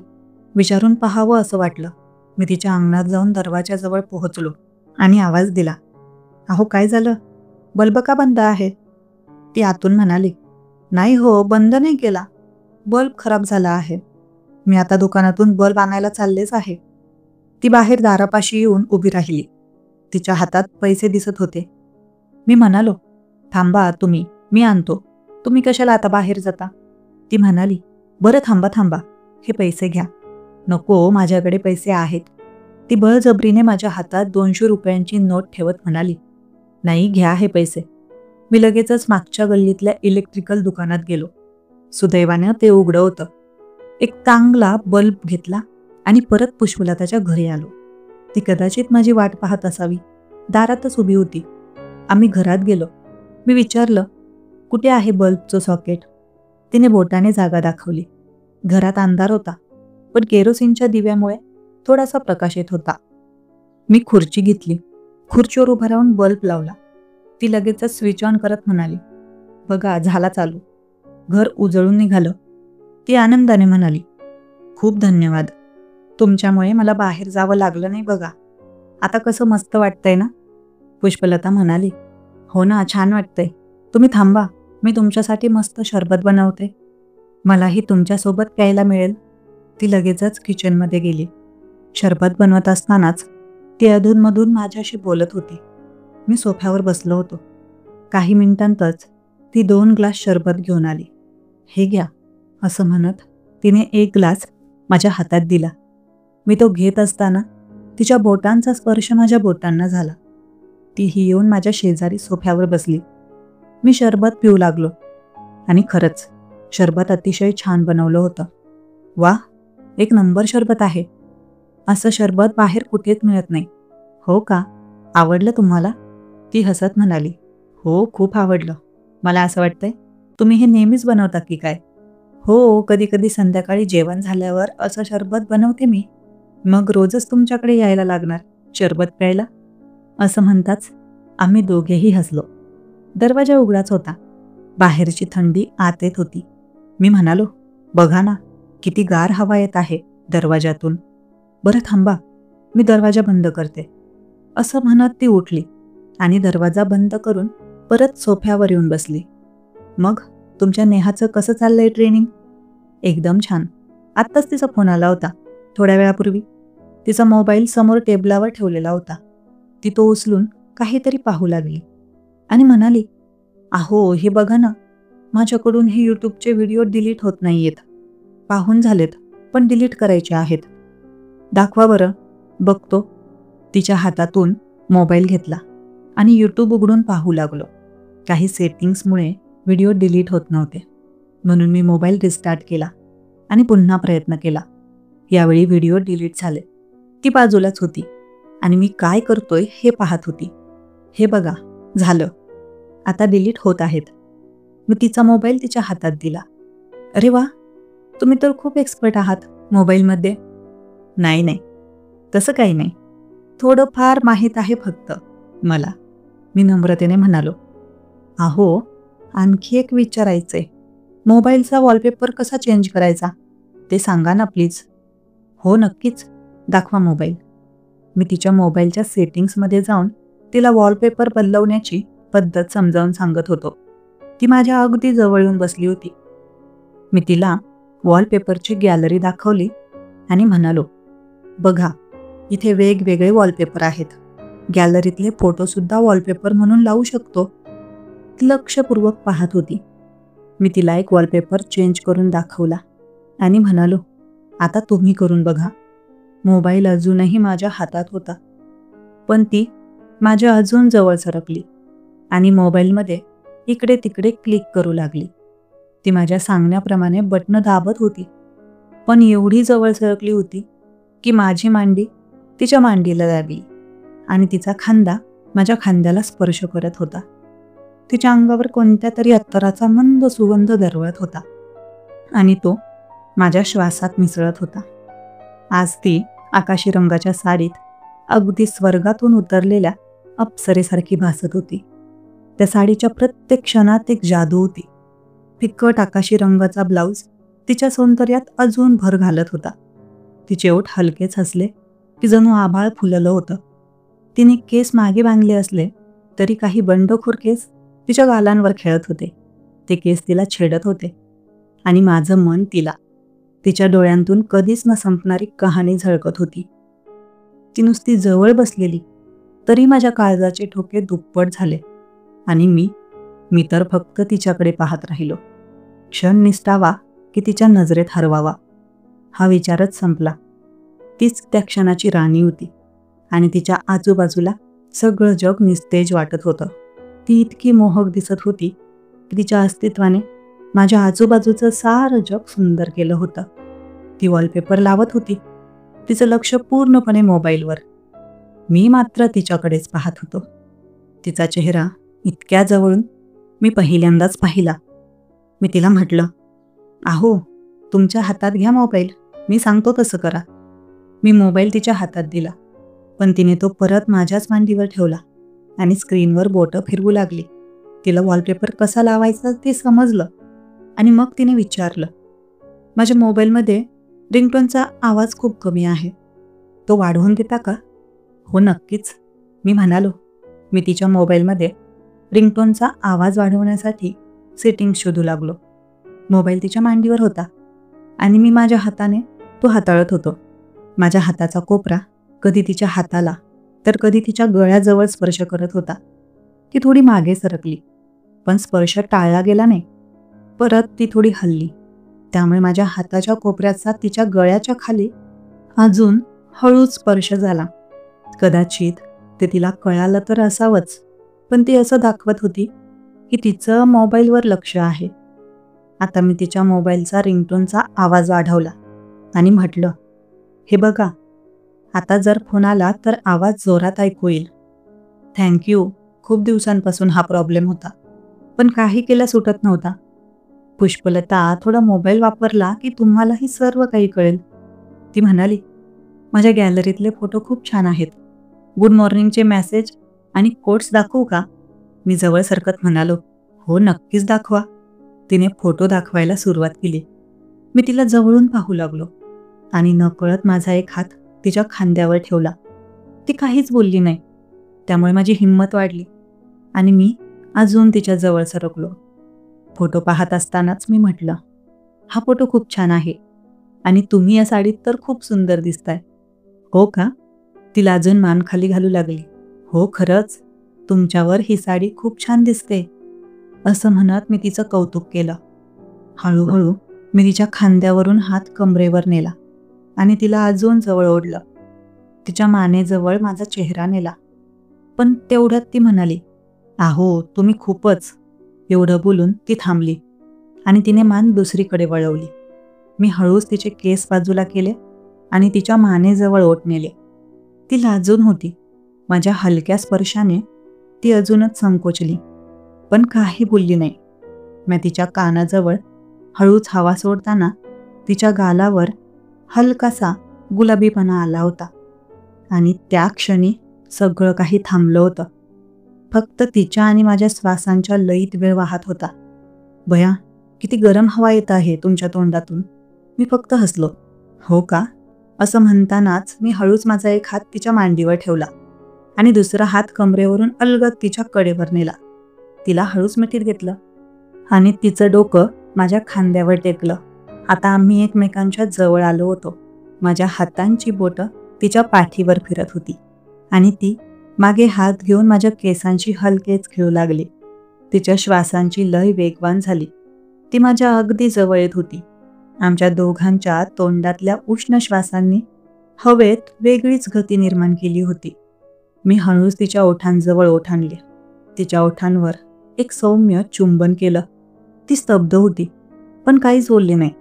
विचारून पाहावं असं वाटलं. मी तिच्या अंगणात जाऊन दरवाजाजवळ पोहोचलो आणि आवाज दिला, अहो काय झालं? बल्ब का बंद आहे? ती आतून म्हणाली, नाही हो, बंद नाही केला. बल्ब खराब झाला आहे. मी आता दुकानातून बल्ब आणायला चाललेच आहे. ती बाहेर दारापाशी येऊन उभी राहिली. तिच्या हातात पैसे दिसत होते. मी म्हणालो, थांबा तुम्ही, मी आणतो. तुम्ही कशाला आता बाहेर जाता? ती म्हणाली, बरं थांबा थांबा, हे पैसे घ्या. नको, माझ्याकडे पैसे आहेत. ती बळजबरीने माझ्या हातात 200 रुपयांची नोट ठेवत म्हणाली, नाही घ्या हे पैसे. मी लगेचच मागच्या गल्लीतल्या इलेक्ट्रिकल दुकानात गेलो. सुदैवानं ते उघडं होतं. एक चांगला बल्ब घेतला आणि परत पुष्पलताच्या घरी आलो. ती कदाचित माझी वाट पाहत असावी. दारातच उभी होती. आम्ही घरात गेलो. मी विचारलं, कुठे आहे बल्बचं सॉकेट? तिने बोटाने जागा दाखवली. घरात अंधार होता, पण केरोसिनच्या दिव्यामुळे थोडासा प्रकाश येत होता. मी खुर्ची घेतली. खुर्चीवर उभा राहून बल्ब लावला. ती लगेचच स्विच ऑन करत म्हणाली, बघा झाला चालू. घर उजळून निघालं. ती आनंदाने म्हणाली, खूप धन्यवाद. तुमच्यामुळे मला बाहेर जावं लागलं नाही बघा. आता कसं मस्त वाटतंय ना? पुष्पलता म्हणाली, हो ना, छान वाटतंय. तुम्ही थांबा, मी तुमच्यासाठी मस्त शरबत बनवते. मलाही तुमच्यासोबत प्यायला मिळेल. ती लगेचच किचनमध्ये गेली. शरबत बनवत असतानाच ती अधूनमधून माझ्याशी बोलत होती. मी सोफ्यावर बसलो होतो. काही मिनिटांतच ती 2 ग्लास शरबत घेऊन आली. हे घ्या, असं म्हणत तिने 1 ग्लास माझ्या हातात दिला. मी तो घेत असताना तिच्या बोटांचा स्पर्श माझ्या बोटांना झाला. तीही येऊन माझ्या शेजारी सोफ्यावर बसली. मी शरबत पिऊ लागलो आणि खरंच शरबत अतिशय छान बनवलं होतं. वा, एक नंबर शरबत आहे. असं शरबत बाहेर कुठेच मिळत नाही. हो का? आवडलं तुम्हाला? ती हसत म्हणाली, हो खूप आवडलं. मला असं वाटतंय तुम्ही हे नेहमीच बनवता की काय? हो, कधी कधी संध्याकाळी जेवण झाल्यावर असं शरबत बनवते मी. मग रोजच तुमच्याकडे यायला लागणार शरबत प्यायला. असं म्हणताच आम्ही दोघेही हसलो. दरवाजा उघडाच होता. बाहेरची थंडी आत येत होती. मी म्हणालो, बघा ना, किती गार हवा येत आहे दरवाजातून. बरं थांबा, मी दरवाजा बंद करते. असं म्हणत ती उठली आणि दरवाजा बंद करून परत सोफ्यावर येऊन बसली. मग तुमच्या नेहाचं कसं चाललंय ट्रेनिंग? एकदम छान. आत्ताच तिचा फोन आला होता, थोड्या वेळापूर्वी. तिचा मोबाईल समोर टेबलावर ठेवलेला होता. ती तो उचलून काहीतरी पाहू लागली आणि म्हणाली, अहो हे बघा ना, माझ्याकडून हे यूट्यूबचे व्हिडिओ डिलीट होत नाहीयेत. पाहून झालेत, पण डिलीट करायचे आहेत. दाखवा बरं. बघतो. तिच्या हातातून मोबाईल घेतला आणि यूट्यूब उघडून पाहू लागलो. काही सेटिंग्समुळे व्हिडिओ डिलीट होत नव्हते. म्हणून मी मोबाईल रिस्टार्ट केला आणि पुन्हा प्रयत्न केला. यावेळी व्हिडिओ डिलीट झाले. ती बाजूलाच होती आणि मी काय करतोय हे पाहत होती. हे बघा, झालं. आता डिलीट होत आहेत. मी तिचा मोबाईल तिच्या हातात दिला. अरे वा, तुम्ही तर खूप एक्सपर्ट आहात मोबाईलमध्ये. नाही नाही, तसं काही नाही. थोडं फार माहीत आहे फक्त मला, मी नम्रतेने म्हणालो. अहो, आणखी एक विचारायचंय. मोबाईलचा वॉलपेपर कसा चेंज करायचा ते सांगा ना प्लीज. हो नक्कीच, दाखवा मोबाईल. मी तिच्या मोबाईलच्या सेटिंग्समध्ये जाऊन तिला वॉलपेपर बदलवण्याची पद्धत समजावून सांगत होतो. ती माझ्या अगदी जवळ येऊन बसली होती. मी तिला वॉलपेपरची गॅलरी दाखवली आणि म्हणालो, बघा, इथे वेगवेगळे वॉलपेपर आहेत. गॅलरीतले फोटोसुद्धा वॉलपेपर म्हणून लावू शकतो. ती लक्षपूर्वक पाहत होती. मी तिला एक वॉलपेपर चेंज करून दाखवला आणि म्हणालो, आता तुम्ही करून बघा. मोबाईल अजूनही माझ्या हातात होता, पण ती माझ्या अजून जवळ सरकली आणि मोबाईलमध्ये इकडे तिकडे क्लिक करू लागली. ती माझ्या सांगण्याप्रमाणे बटणं दाबत होती, पण एवढी जवळ सरकली होती की माझी मांडी तिच्या मांडीला लागली आणि तिचा खांदा माझ्या खांद्याला स्पर्श करत होता. तिच्या अंगावर कोणत्या तरी अत्तराचा मंद सुगंध दरवळत होता आणि तो माझ्या श्वासात मिसळत होता. आज ती आकाशी रंगाच्या साडीत अगदी स्वर्गातून उतरलेल्या अप्सरेसारखी भासत होती. त्या साडीच्या प्रत्येक क्षणात एक जादू होती. फिकट आकाशी रंगाचा ब्लाऊज तिच्या सौंदर्यात अजून भर घालत होता. तिचे ओठ हलकेच हसले की जणू आभाळ फुललं होतं. तिने केस मागे बांधले असले तरी काही बंडखोर केस तिच्या गालांवर खेळत होते. ते केस तिला छेडत होते आणि माझं मन तिच्या डोळ्यांतून कधीच न संपणारी कहाणी झळकत होती. ती नुसती जवळ बसलेली तरी माझ्या काळजाचे ठोके दुप्पट झाले आणि मी तर फक्त तिच्याकडे पाहत राहिलो. क्षण निसटावा की तिच्या नजरेत हरवावा हा विचारच संपला. तीच त्या क्षणाची राणी होती आणि तिच्या आजूबाजूला सगळं जग निस्तेज वाटत होतं. ती इतकी मोहक दिसत होती की तिच्या अस्तित्वाने माझ्या आजूबाजूचं सारं जग सुंदर केलं होतं. ती वॉलपेपर लावत होती, तिचं लक्ष पूर्णपणे मोबाईलवर. मी मात्र तिच्याकडेच पाहत होतो. तिचा चेहरा इतक्या जवळून मी पहिल्यांदाच पाहिला. मी तिला म्हटलं, अहो, तुमच्या हातात घ्या मोबाईल, मी सांगतो तसं करा. मी मोबाईल तिच्या हातात दिला, पण तिने तो परत माझ्याच मांडीवर ठेवला आणि स्क्रीनवर बोटं फिरवू लागली. तिला वॉलपेपर कसा लावायचा ते समजलं आणि मग तिने विचारलं, माझ्या मोबाईलमध्ये रिंगटोनचा आवाज खूप कमी आहे, तो वाढवून देता का? हो नक्कीच, मी म्हणालो. मी तिच्या मोबाईलमध्ये रिंगटोनचा आवाज वाढवण्यासाठी सेटिंग्स शोधू लागलो. मोबाईल तिच्या मांडीवर होता आणि मी माझ्या हाताने तो हाताळत होतो. माझ्या हाताचा कोपरा कधी तिच्या हाताला तर कधी तिच्या गळ्याजवळ स्पर्श करत होता. ती थोडी मागे सरकली, पण स्पर्श टाळला गेला नाही. परत ती थोडी हलली, त्यामुळे माझ्या हाताच्या कोपऱ्याचा तिच्या गळ्याच्या खाली अजून हळूच स्पर्श झाला. कदाचित ते तिला कळालं तर असावंच, पण ती असं दाखवत होती की तिचं मोबाईलवर लक्ष आहे. आता मी तिच्या मोबाईलचा रिंगटोनचा आवाज वाढवला आणि म्हटलं, हे बघा, आता जर फोन आला तर आवाज जोरात ऐकू येईल. थँक्यू, खूप दिवसांपासून हा प्रॉब्लेम होता, पण काही केल्या सुटत नव्हता. पुष्पलता, थोडा मोबाईल वापरला की तुम्हालाही सर्व काही कळेल, ती म्हणाली. माझ्या गॅलरीतले फोटो खूप छान आहेत. गुड मॉर्निंगचे मेसेज आणि कोट्स दाखवू का? मी जवळ सरकत म्हणालो. हो नक्कीच दाखवा. तिने फोटो दाखवायला सुरुवात केली. मी तिला जवळून पाहू लागलो आणि नकळत माझा एक हात तिच्या खांद्यावर ठेवला. ती काहीच बोलली नाही, त्यामुळे माझी हिंमत वाढली आणि मी अजून तिच्या जवळ सरकलो. फोटो पाहत असतानाच मी म्हटलं, हा फोटो खूप छान आहे आणि तुम्ही या साडीत तर खूप सुंदर दिसताय. हो का? तिला अजून मान खाली घालू लागली. हो खरंच, तुमच्यावर ही साडी खूप छान दिसते, असं म्हणत मी तिचं कौतुक केलं. हळूहळू मी तिच्या खांद्यावरून हात कमरेवर नेला आणि तिला अजून जवळ ओढलं. तिच्या मानेजवळ माझा चेहरा नेला, पण तेवढ्यात ती म्हणाली, अहो तुम्ही खूपच. एवढं बोलून ती थांबली आणि तिने मान दुसरीकडे वळवली. मी हळूच तिचे केस बाजूला केले आणि तिच्या मानेजवळ ओठ नेले. ती लाजून होती. माझ्या हलक्या स्पर्शाने ती अजूनच संकोचली. पण काही बोलली नाही. मी तिच्या कानाजवळ हळूच हवा सोडताना तिच्या गालावर हलकासा गुलाबीपणा आला होता आणि त्या क्षणी सगळं काही थांबलं होतं. फक्त तिच्या आणि माझ्या श्वासांच्या लयीत वेळ वाहत होता. "भया, किती गरम हवा येत आहे तुमच्या तोंडातून." मी फक्त हसलो. "हो का?" असं म्हणतानाच मी हळूच माझा एक हात तिच्या मांडीवर ठेवला आणि दुसरा हात कमरेवरून अलगद तिच्या कडेवर नेला. तिला हळूच मिठीत घेतलं आणि तिचं डोकं माझ्या खांद्यावर टेकलं. आता आम्ही एकमेकांच्या जवळ आलो होतो. माझ्या हातांची बोटं तिच्या पाठीवर फिरत होती आणि ती मागे हात घेऊन माझ्या केसांशी हलकेच खेळू लागली. तिच्या श्वासांची लय वेगवान झाली. ती माझ्या अगदी जवळ येत होती. आमच्या दोघांच्या तोंडातल्या उष्ण श्वासांनी हवेत वेगळीच गती निर्माण केली होती. मी हळूच तिच्या ओठांजवळ ओठ आणले. तिच्या ओठांवर एक सौम्य चुंबन केलं. ती स्तब्ध होती, पण काहीच बोलली नाही.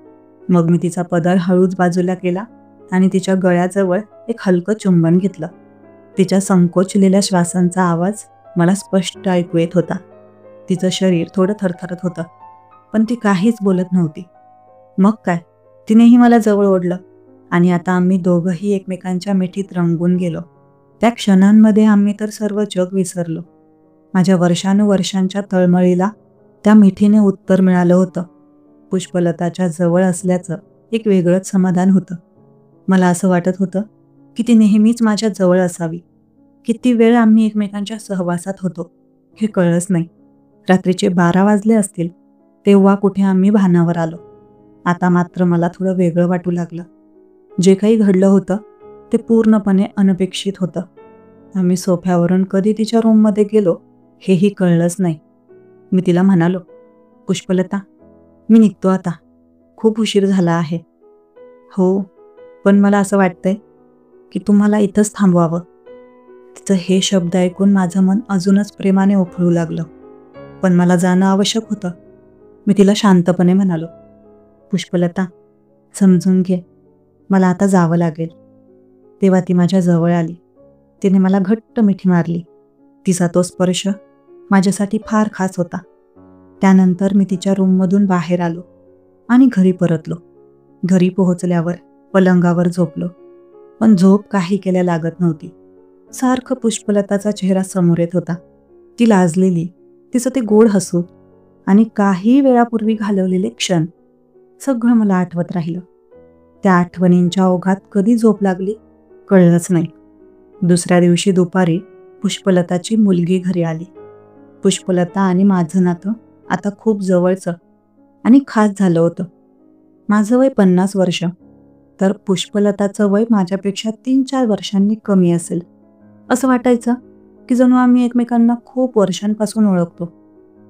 मग मी तिचा पदर हळूच बाजूला केला आणि तिच्या गळ्याजवळ एक हलकं चुंबन घेतलं. तिच्या संकोचलेल्या श्वासांचा आवाज मला स्पष्ट ऐकू येत होता. तिचं शरीर थोडं थरथरत होतं, पण ती काहीच बोलत नव्हती. मग काय, तिनेही मला जवळ ओढलं आणि आता आम्ही दोघंही एकमेकांच्या मिठीत रंगून गेलो. त्या क्षणांमध्ये आम्ही तर सर्व जग विसरलो. माझ्या वर्षानुवर्षांच्या तळमळीला त्या मिठीने उत्तर मिळालं होतं. पुष्पलताच्या जवळ असल्याचं एक वेगळंच समाधान होतं. मला असं वाटत होतं की ती नेहमीच माझ्या जवळ असावी. किती वेळ आम्ही एकमेकांच्या सहवासात होतो हे कळलंच नाही. रात्रीचे 12 वाजले असतील तेव्हा कुठे आम्ही भानावर आलो. आता मात्र मला थोडं वेगळं वाटू लागलं. जे काही घडलं होतं ते पूर्णपणे अनपेक्षित होतं. आम्ही सोफ्यावरून कधी तिच्या रूममध्ये गेलो हेही कळलंच नाही. मी तिला म्हणालो, "पुष्पलता, मी निघतो आता. खूप उशीर झाला आहे." "हो, पण मला असं वाटतंय की तुम्हाला इथंच थांबवावं." तिचं हे शब्द ऐकून माझं मन अजूनच प्रेमाने उफळू लागलं. पण मला जाणं आवश्यक होतं. मी तिला शांतपणे म्हणालो, "पुष्पलता, समजून घे, मला आता जावं लागेल." तेव्हा ती माझ्या जवळ आली. तिने मला घट्ट मिठी मारली. तिचा तो स्पर्श माझ्यासाठी फार खास होता. त्यानंतर मी तिच्या रूममधून बाहेर आलो आणि घरी परतलो. घरी पोहोचल्यावर पलंगावर झोपलो, पण झोप काही केल्या लागत नव्हती. सारखं पुष्पलताचा चेहरा समोर येत होता. ती लाजलेली, तिचं ते गोड हसू आणि काही वेळापूर्वी घालवलेले क्षण सगळं मला आठवत राहिलं. त्या आठवणींच्या ओघात कधी झोप लागली कळलंच नाही. दुसऱ्या दिवशी दुपारी पुष्पलताची मुलगी घरी आली. पुष्पलता आणि माझं नातं आता खूप जवळचं आणि खास झालं होतं. माझं वय 50 वर्ष, तर पुष्पलताचं वय माझ्यापेक्षा 3-4 वर्षांनी कमी असेल. असं वाटायचं की जणू आम्ही एकमेकांना खूप वर्षांपासून ओळखतो.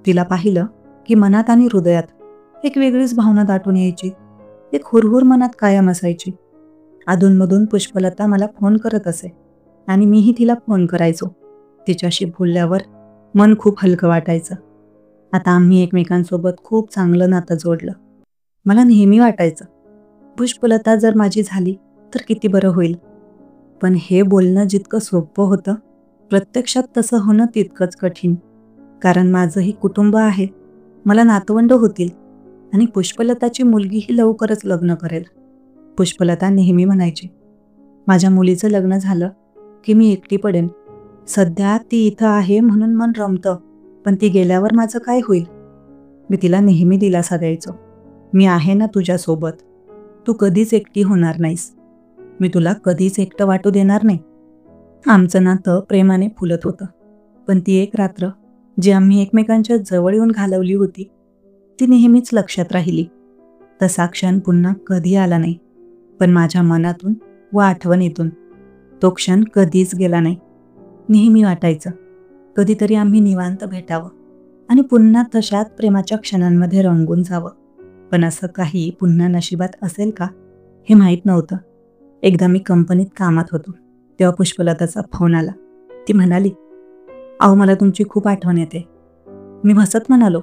तिला पाहिलं की मनात आणि हृदयात एक वेगळीच भावना दाटून यायची. एक हुरहुर मनात कायम असायची. अधूनमधून पुष्पलता मला फोन करत असे आणि मीही तिला फोन करायचो. तिच्याशी बोलल्यावर मन खूप हलकं वाटायचं. आता आम्ही एकमेकांसोबत खूप चांगलं नातं जोडलं. मला नेहमी वाटायचं, पुष्पलता जर माझी झाली तर किती बरं होईल. पण हे बोलणं जितकं सोपं होतं, प्रत्यक्षात तसं होणं तितकंच कठीण. कारण माझंही कुटुंब आहे, मला नातवंड होतील आणि पुष्पलताची मुलगीही लवकरच लग्न करेल. पुष्पलता नेहमी म्हणायची, माझ्या मुलीचं लग्न झालं की मी एकटी पडेन. सध्या ती इथं आहे म्हणून मन रमतं, पण ती गेल्यावर माझं काय होईल? मी तिला नेहमी दिलासा द्यायचो, मी आहे ना तुझ्यासोबत. तू कधीच एकटी होणार नाहीस. मी तुला कधीच एकटं वाटू देणार नाही. आमचं नातं प्रेमाने फुलत होतं. पण ती एक रात्र जी आम्ही एकमेकांच्या जवळ येऊन घालवली होती, ती नेहमीच लक्षात राहिली. तसा क्षण पुन्हा कधी आला नाही, पण माझ्या मनातून व आठवणीतून तो क्षण कधीच गेला नाही. नेहमी वाटायचं कधीतरी आम्ही निवांत भेटावं आणि पुन्हा तशाच प्रेमाच्या क्षणांमध्ये रंगून जावं. पण असं काही पुन्हा नशिबात असेल का हे माहीत नव्हतं. एकदा मी कंपनीत कामात होतो तेव्हा पुष्पलताचा फोन आला. ती म्हणाली, अहो, मला तुमची खूप आठवण येते. मी हसत म्हणालो,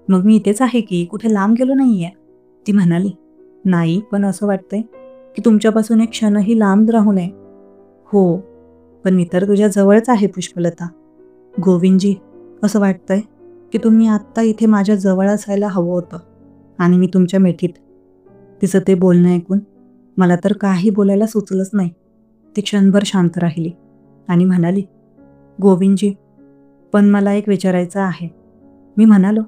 मग मी इथेच आहे की, कुठे लांब गेलो नाहीये. ती म्हणाली, नाही, पण असं वाटतंय की तुमच्यापासून एक क्षणही लांब राहू नये. हो, पण मी तर तुझ्या जवळच आहे पुष्पलता. गोविंदजी, असं वाटतंय की तुम्ही आत्ता इथे माझ्या जवळ असायला हवं होतं आणि मी तुमच्या मिठीत. तिचं ते बोलणं ऐकून मला तर काही बोलायला सुचलंच नाही. ती क्षणभर शांत राहिली आणि म्हणाली, गोविंदजी, पण मला एक विचारायचं आहे. मी म्हणालो,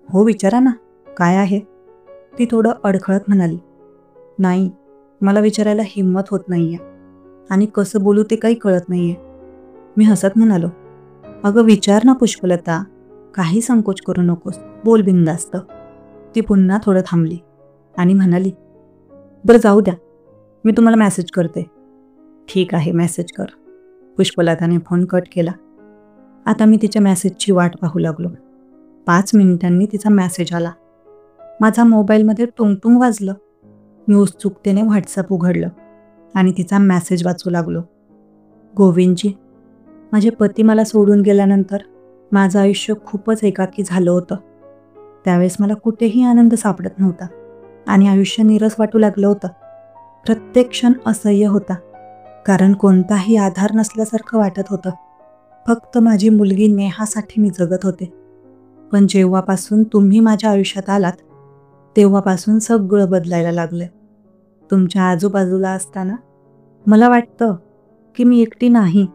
हो विचारा ना, काय आहे? ती थोडं अडखळत म्हणाली, नाही, मला विचारायला हिंमत होत नाहीये आणि कसं बोलू ते काही कळत नाहीये. मी हसत म्हणालो, अगं विचार ना पुष्पलता, काही संकोच करू नकोस, बोल बिनधास्त. ती पुन्हा थोडं थांबली आणि म्हणाली, बरं जाऊ द्या, मी तुम्हाला मेसेज करते. ठीक आहे, मेसेज कर. पुष्पलताने फोन कट केला. आता मी तिच्या मेसेजची वाट पाहू लागलो. 5 मिनिटांनी तिचा मेसेज आला. माझा मोबाईलमध्ये टुंगटुंग वाजलं. मी उत्सुकतेने व्हॉट्सअप उघडलं आणि तिचा मेसेज वाचू लागलो. गोविंदजी, माझे पती मला सोडून गेल्यानंतर माझं आयुष्य खूपच एकाकी झालं होतं. त्यावेळेस मला कुठेही आनंद सापडत नव्हता आणि आयुष्य नीरस वाटू लागलं होतं. प्रत्येक क्षण असह्य होता, कारण कोणताही आधार नसल्यासारखं वाटत होतं. फक्त माझी मुलगी नेहासाठी मी जगत होते. पण जेव्हापासून तुम्ही माझ्या आयुष्यात आलात, तेव्हापासून सगळं बदलायला लागलं. तुमच्या आजूबाजूला असताना मला वाटतं की मी एकटी नाही.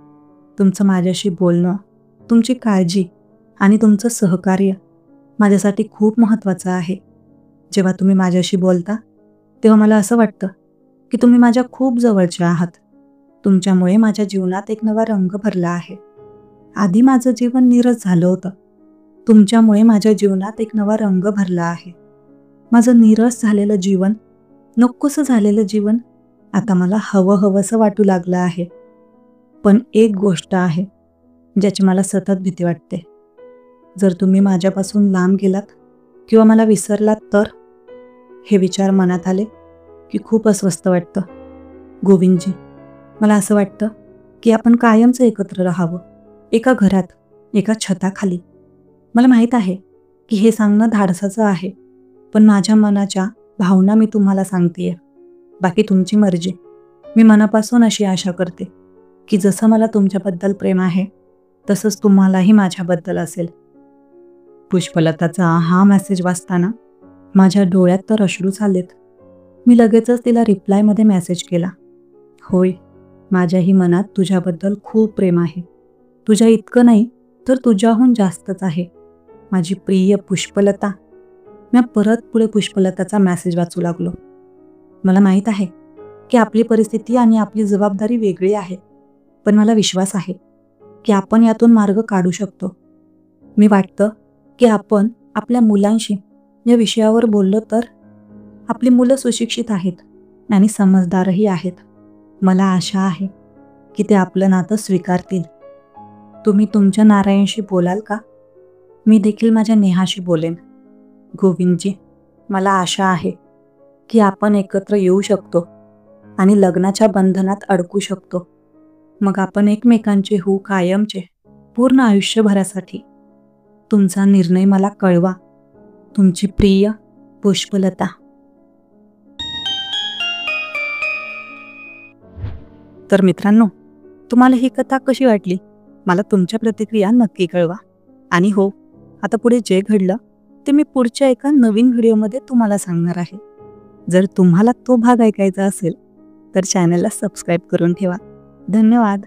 तुमचं माझ्याशी बोलणं, तुमची काळजी आणि तुमचं सहकार्य माझ्यासाठी खूप महत्त्वाचं आहे. जेव्हा तुम्ही माझ्याशी बोलता, तेव्हा मला असं वाटतं की तुम्ही माझ्या खूप जवळच्या आहात. तुमच्यामुळे माझ्या जीवनात एक नवा रंग भरला आहे. आधी माझं जीवन नीरस झालं होतं. तुमच्यामुळे माझ्या जीवनात एक नवा रंग भरला आहे. माझं नीरस झालेलं जीवन, नकोसं झालेलं जीवन आता मला हवंसं वाटू लागलं आहे. पण एक गोष्ट आहे ज्याची मला सतत भीती वाटते. जर तुम्ही माझ्यापासून लांब गेलात किंवा मला विसरलात तर? हे विचार मनात आले की खूप अस्वस्थ वाटतं. गोविंदजी, मला असं वाटतं की आपण कायमचं एकत्र राहावं, एका घरात, एका छताखाली. मला माहीत आहे की हे सांगणं धाडसाचं आहे, पण माझ्या मनाच्या भावना मी तुम्हाला सांगतेय. बाकी तुमची मर्जी. मी मनापासून अशी आशा करते की जसं मला तुमच्याबद्दल प्रेम आहे, तसंच तुम्हालाही माझ्याबद्दल असेल. पुष्पलताचा हा मेसेज वाचताना माझ्या डोळ्यात तर अश्रूच आलेत. मी लगेचच तिला रिप्लायमध्ये मेसेज केला, होय, माझ्याही मनात तुझ्याबद्दल खूप प्रेम आहे. तुझ्या इतकं नाही तर तुझ्याहून जास्तच आहे, माझी प्रिय पुष्पलता. मी परत पुढे पुष्पलताचा मेसेज वाचू लागलो. मला माहीत आहे की आपली परिस्थिती आणि आपली जबाबदारी वेगळी आहे, पण मला विश्वास आहे की आपण यातून मार्ग काढू शकतो. मी वाटतं की आपण आपल्या मुलांशी या विषयावर बोललो तर? आपली मुलं सुशिक्षित आहेत आणि समजदारही आहेत. मला आशा आहे की ते आपलं नातं स्वीकारतील. तुम्ही तुमच्या नारायणशी बोलाल का? मी देखील माझ्या नेहाशी बोलेन. गोविंदजी, मला आशा आहे की आपण एकत्र येऊ शकतो आणि लग्नाच्या बंधनात अडकू शकतो. मग आपण एकमेकांचे होऊ कायमचे, पूर्ण आयुष्यभरासाठी. तुमचा निर्णय मला कळवा. तुमची प्रिय पुष्पलता. तर मित्रांनो, तुम्हाला ही कथा कशी वाटली? मला तुमच्या प्रतिक्रिया नक्की कळवा. आणि हो, आता पुढे जे घडलं ते मी पुढच्या एका नवीन व्हिडिओमध्ये तुम्हाला सांगणार आहे. जर तुम्हाला तो भाग ऐकायचा असेल तर चॅनलला सबस्क्राईब करून ठेवा. धन्यवाद.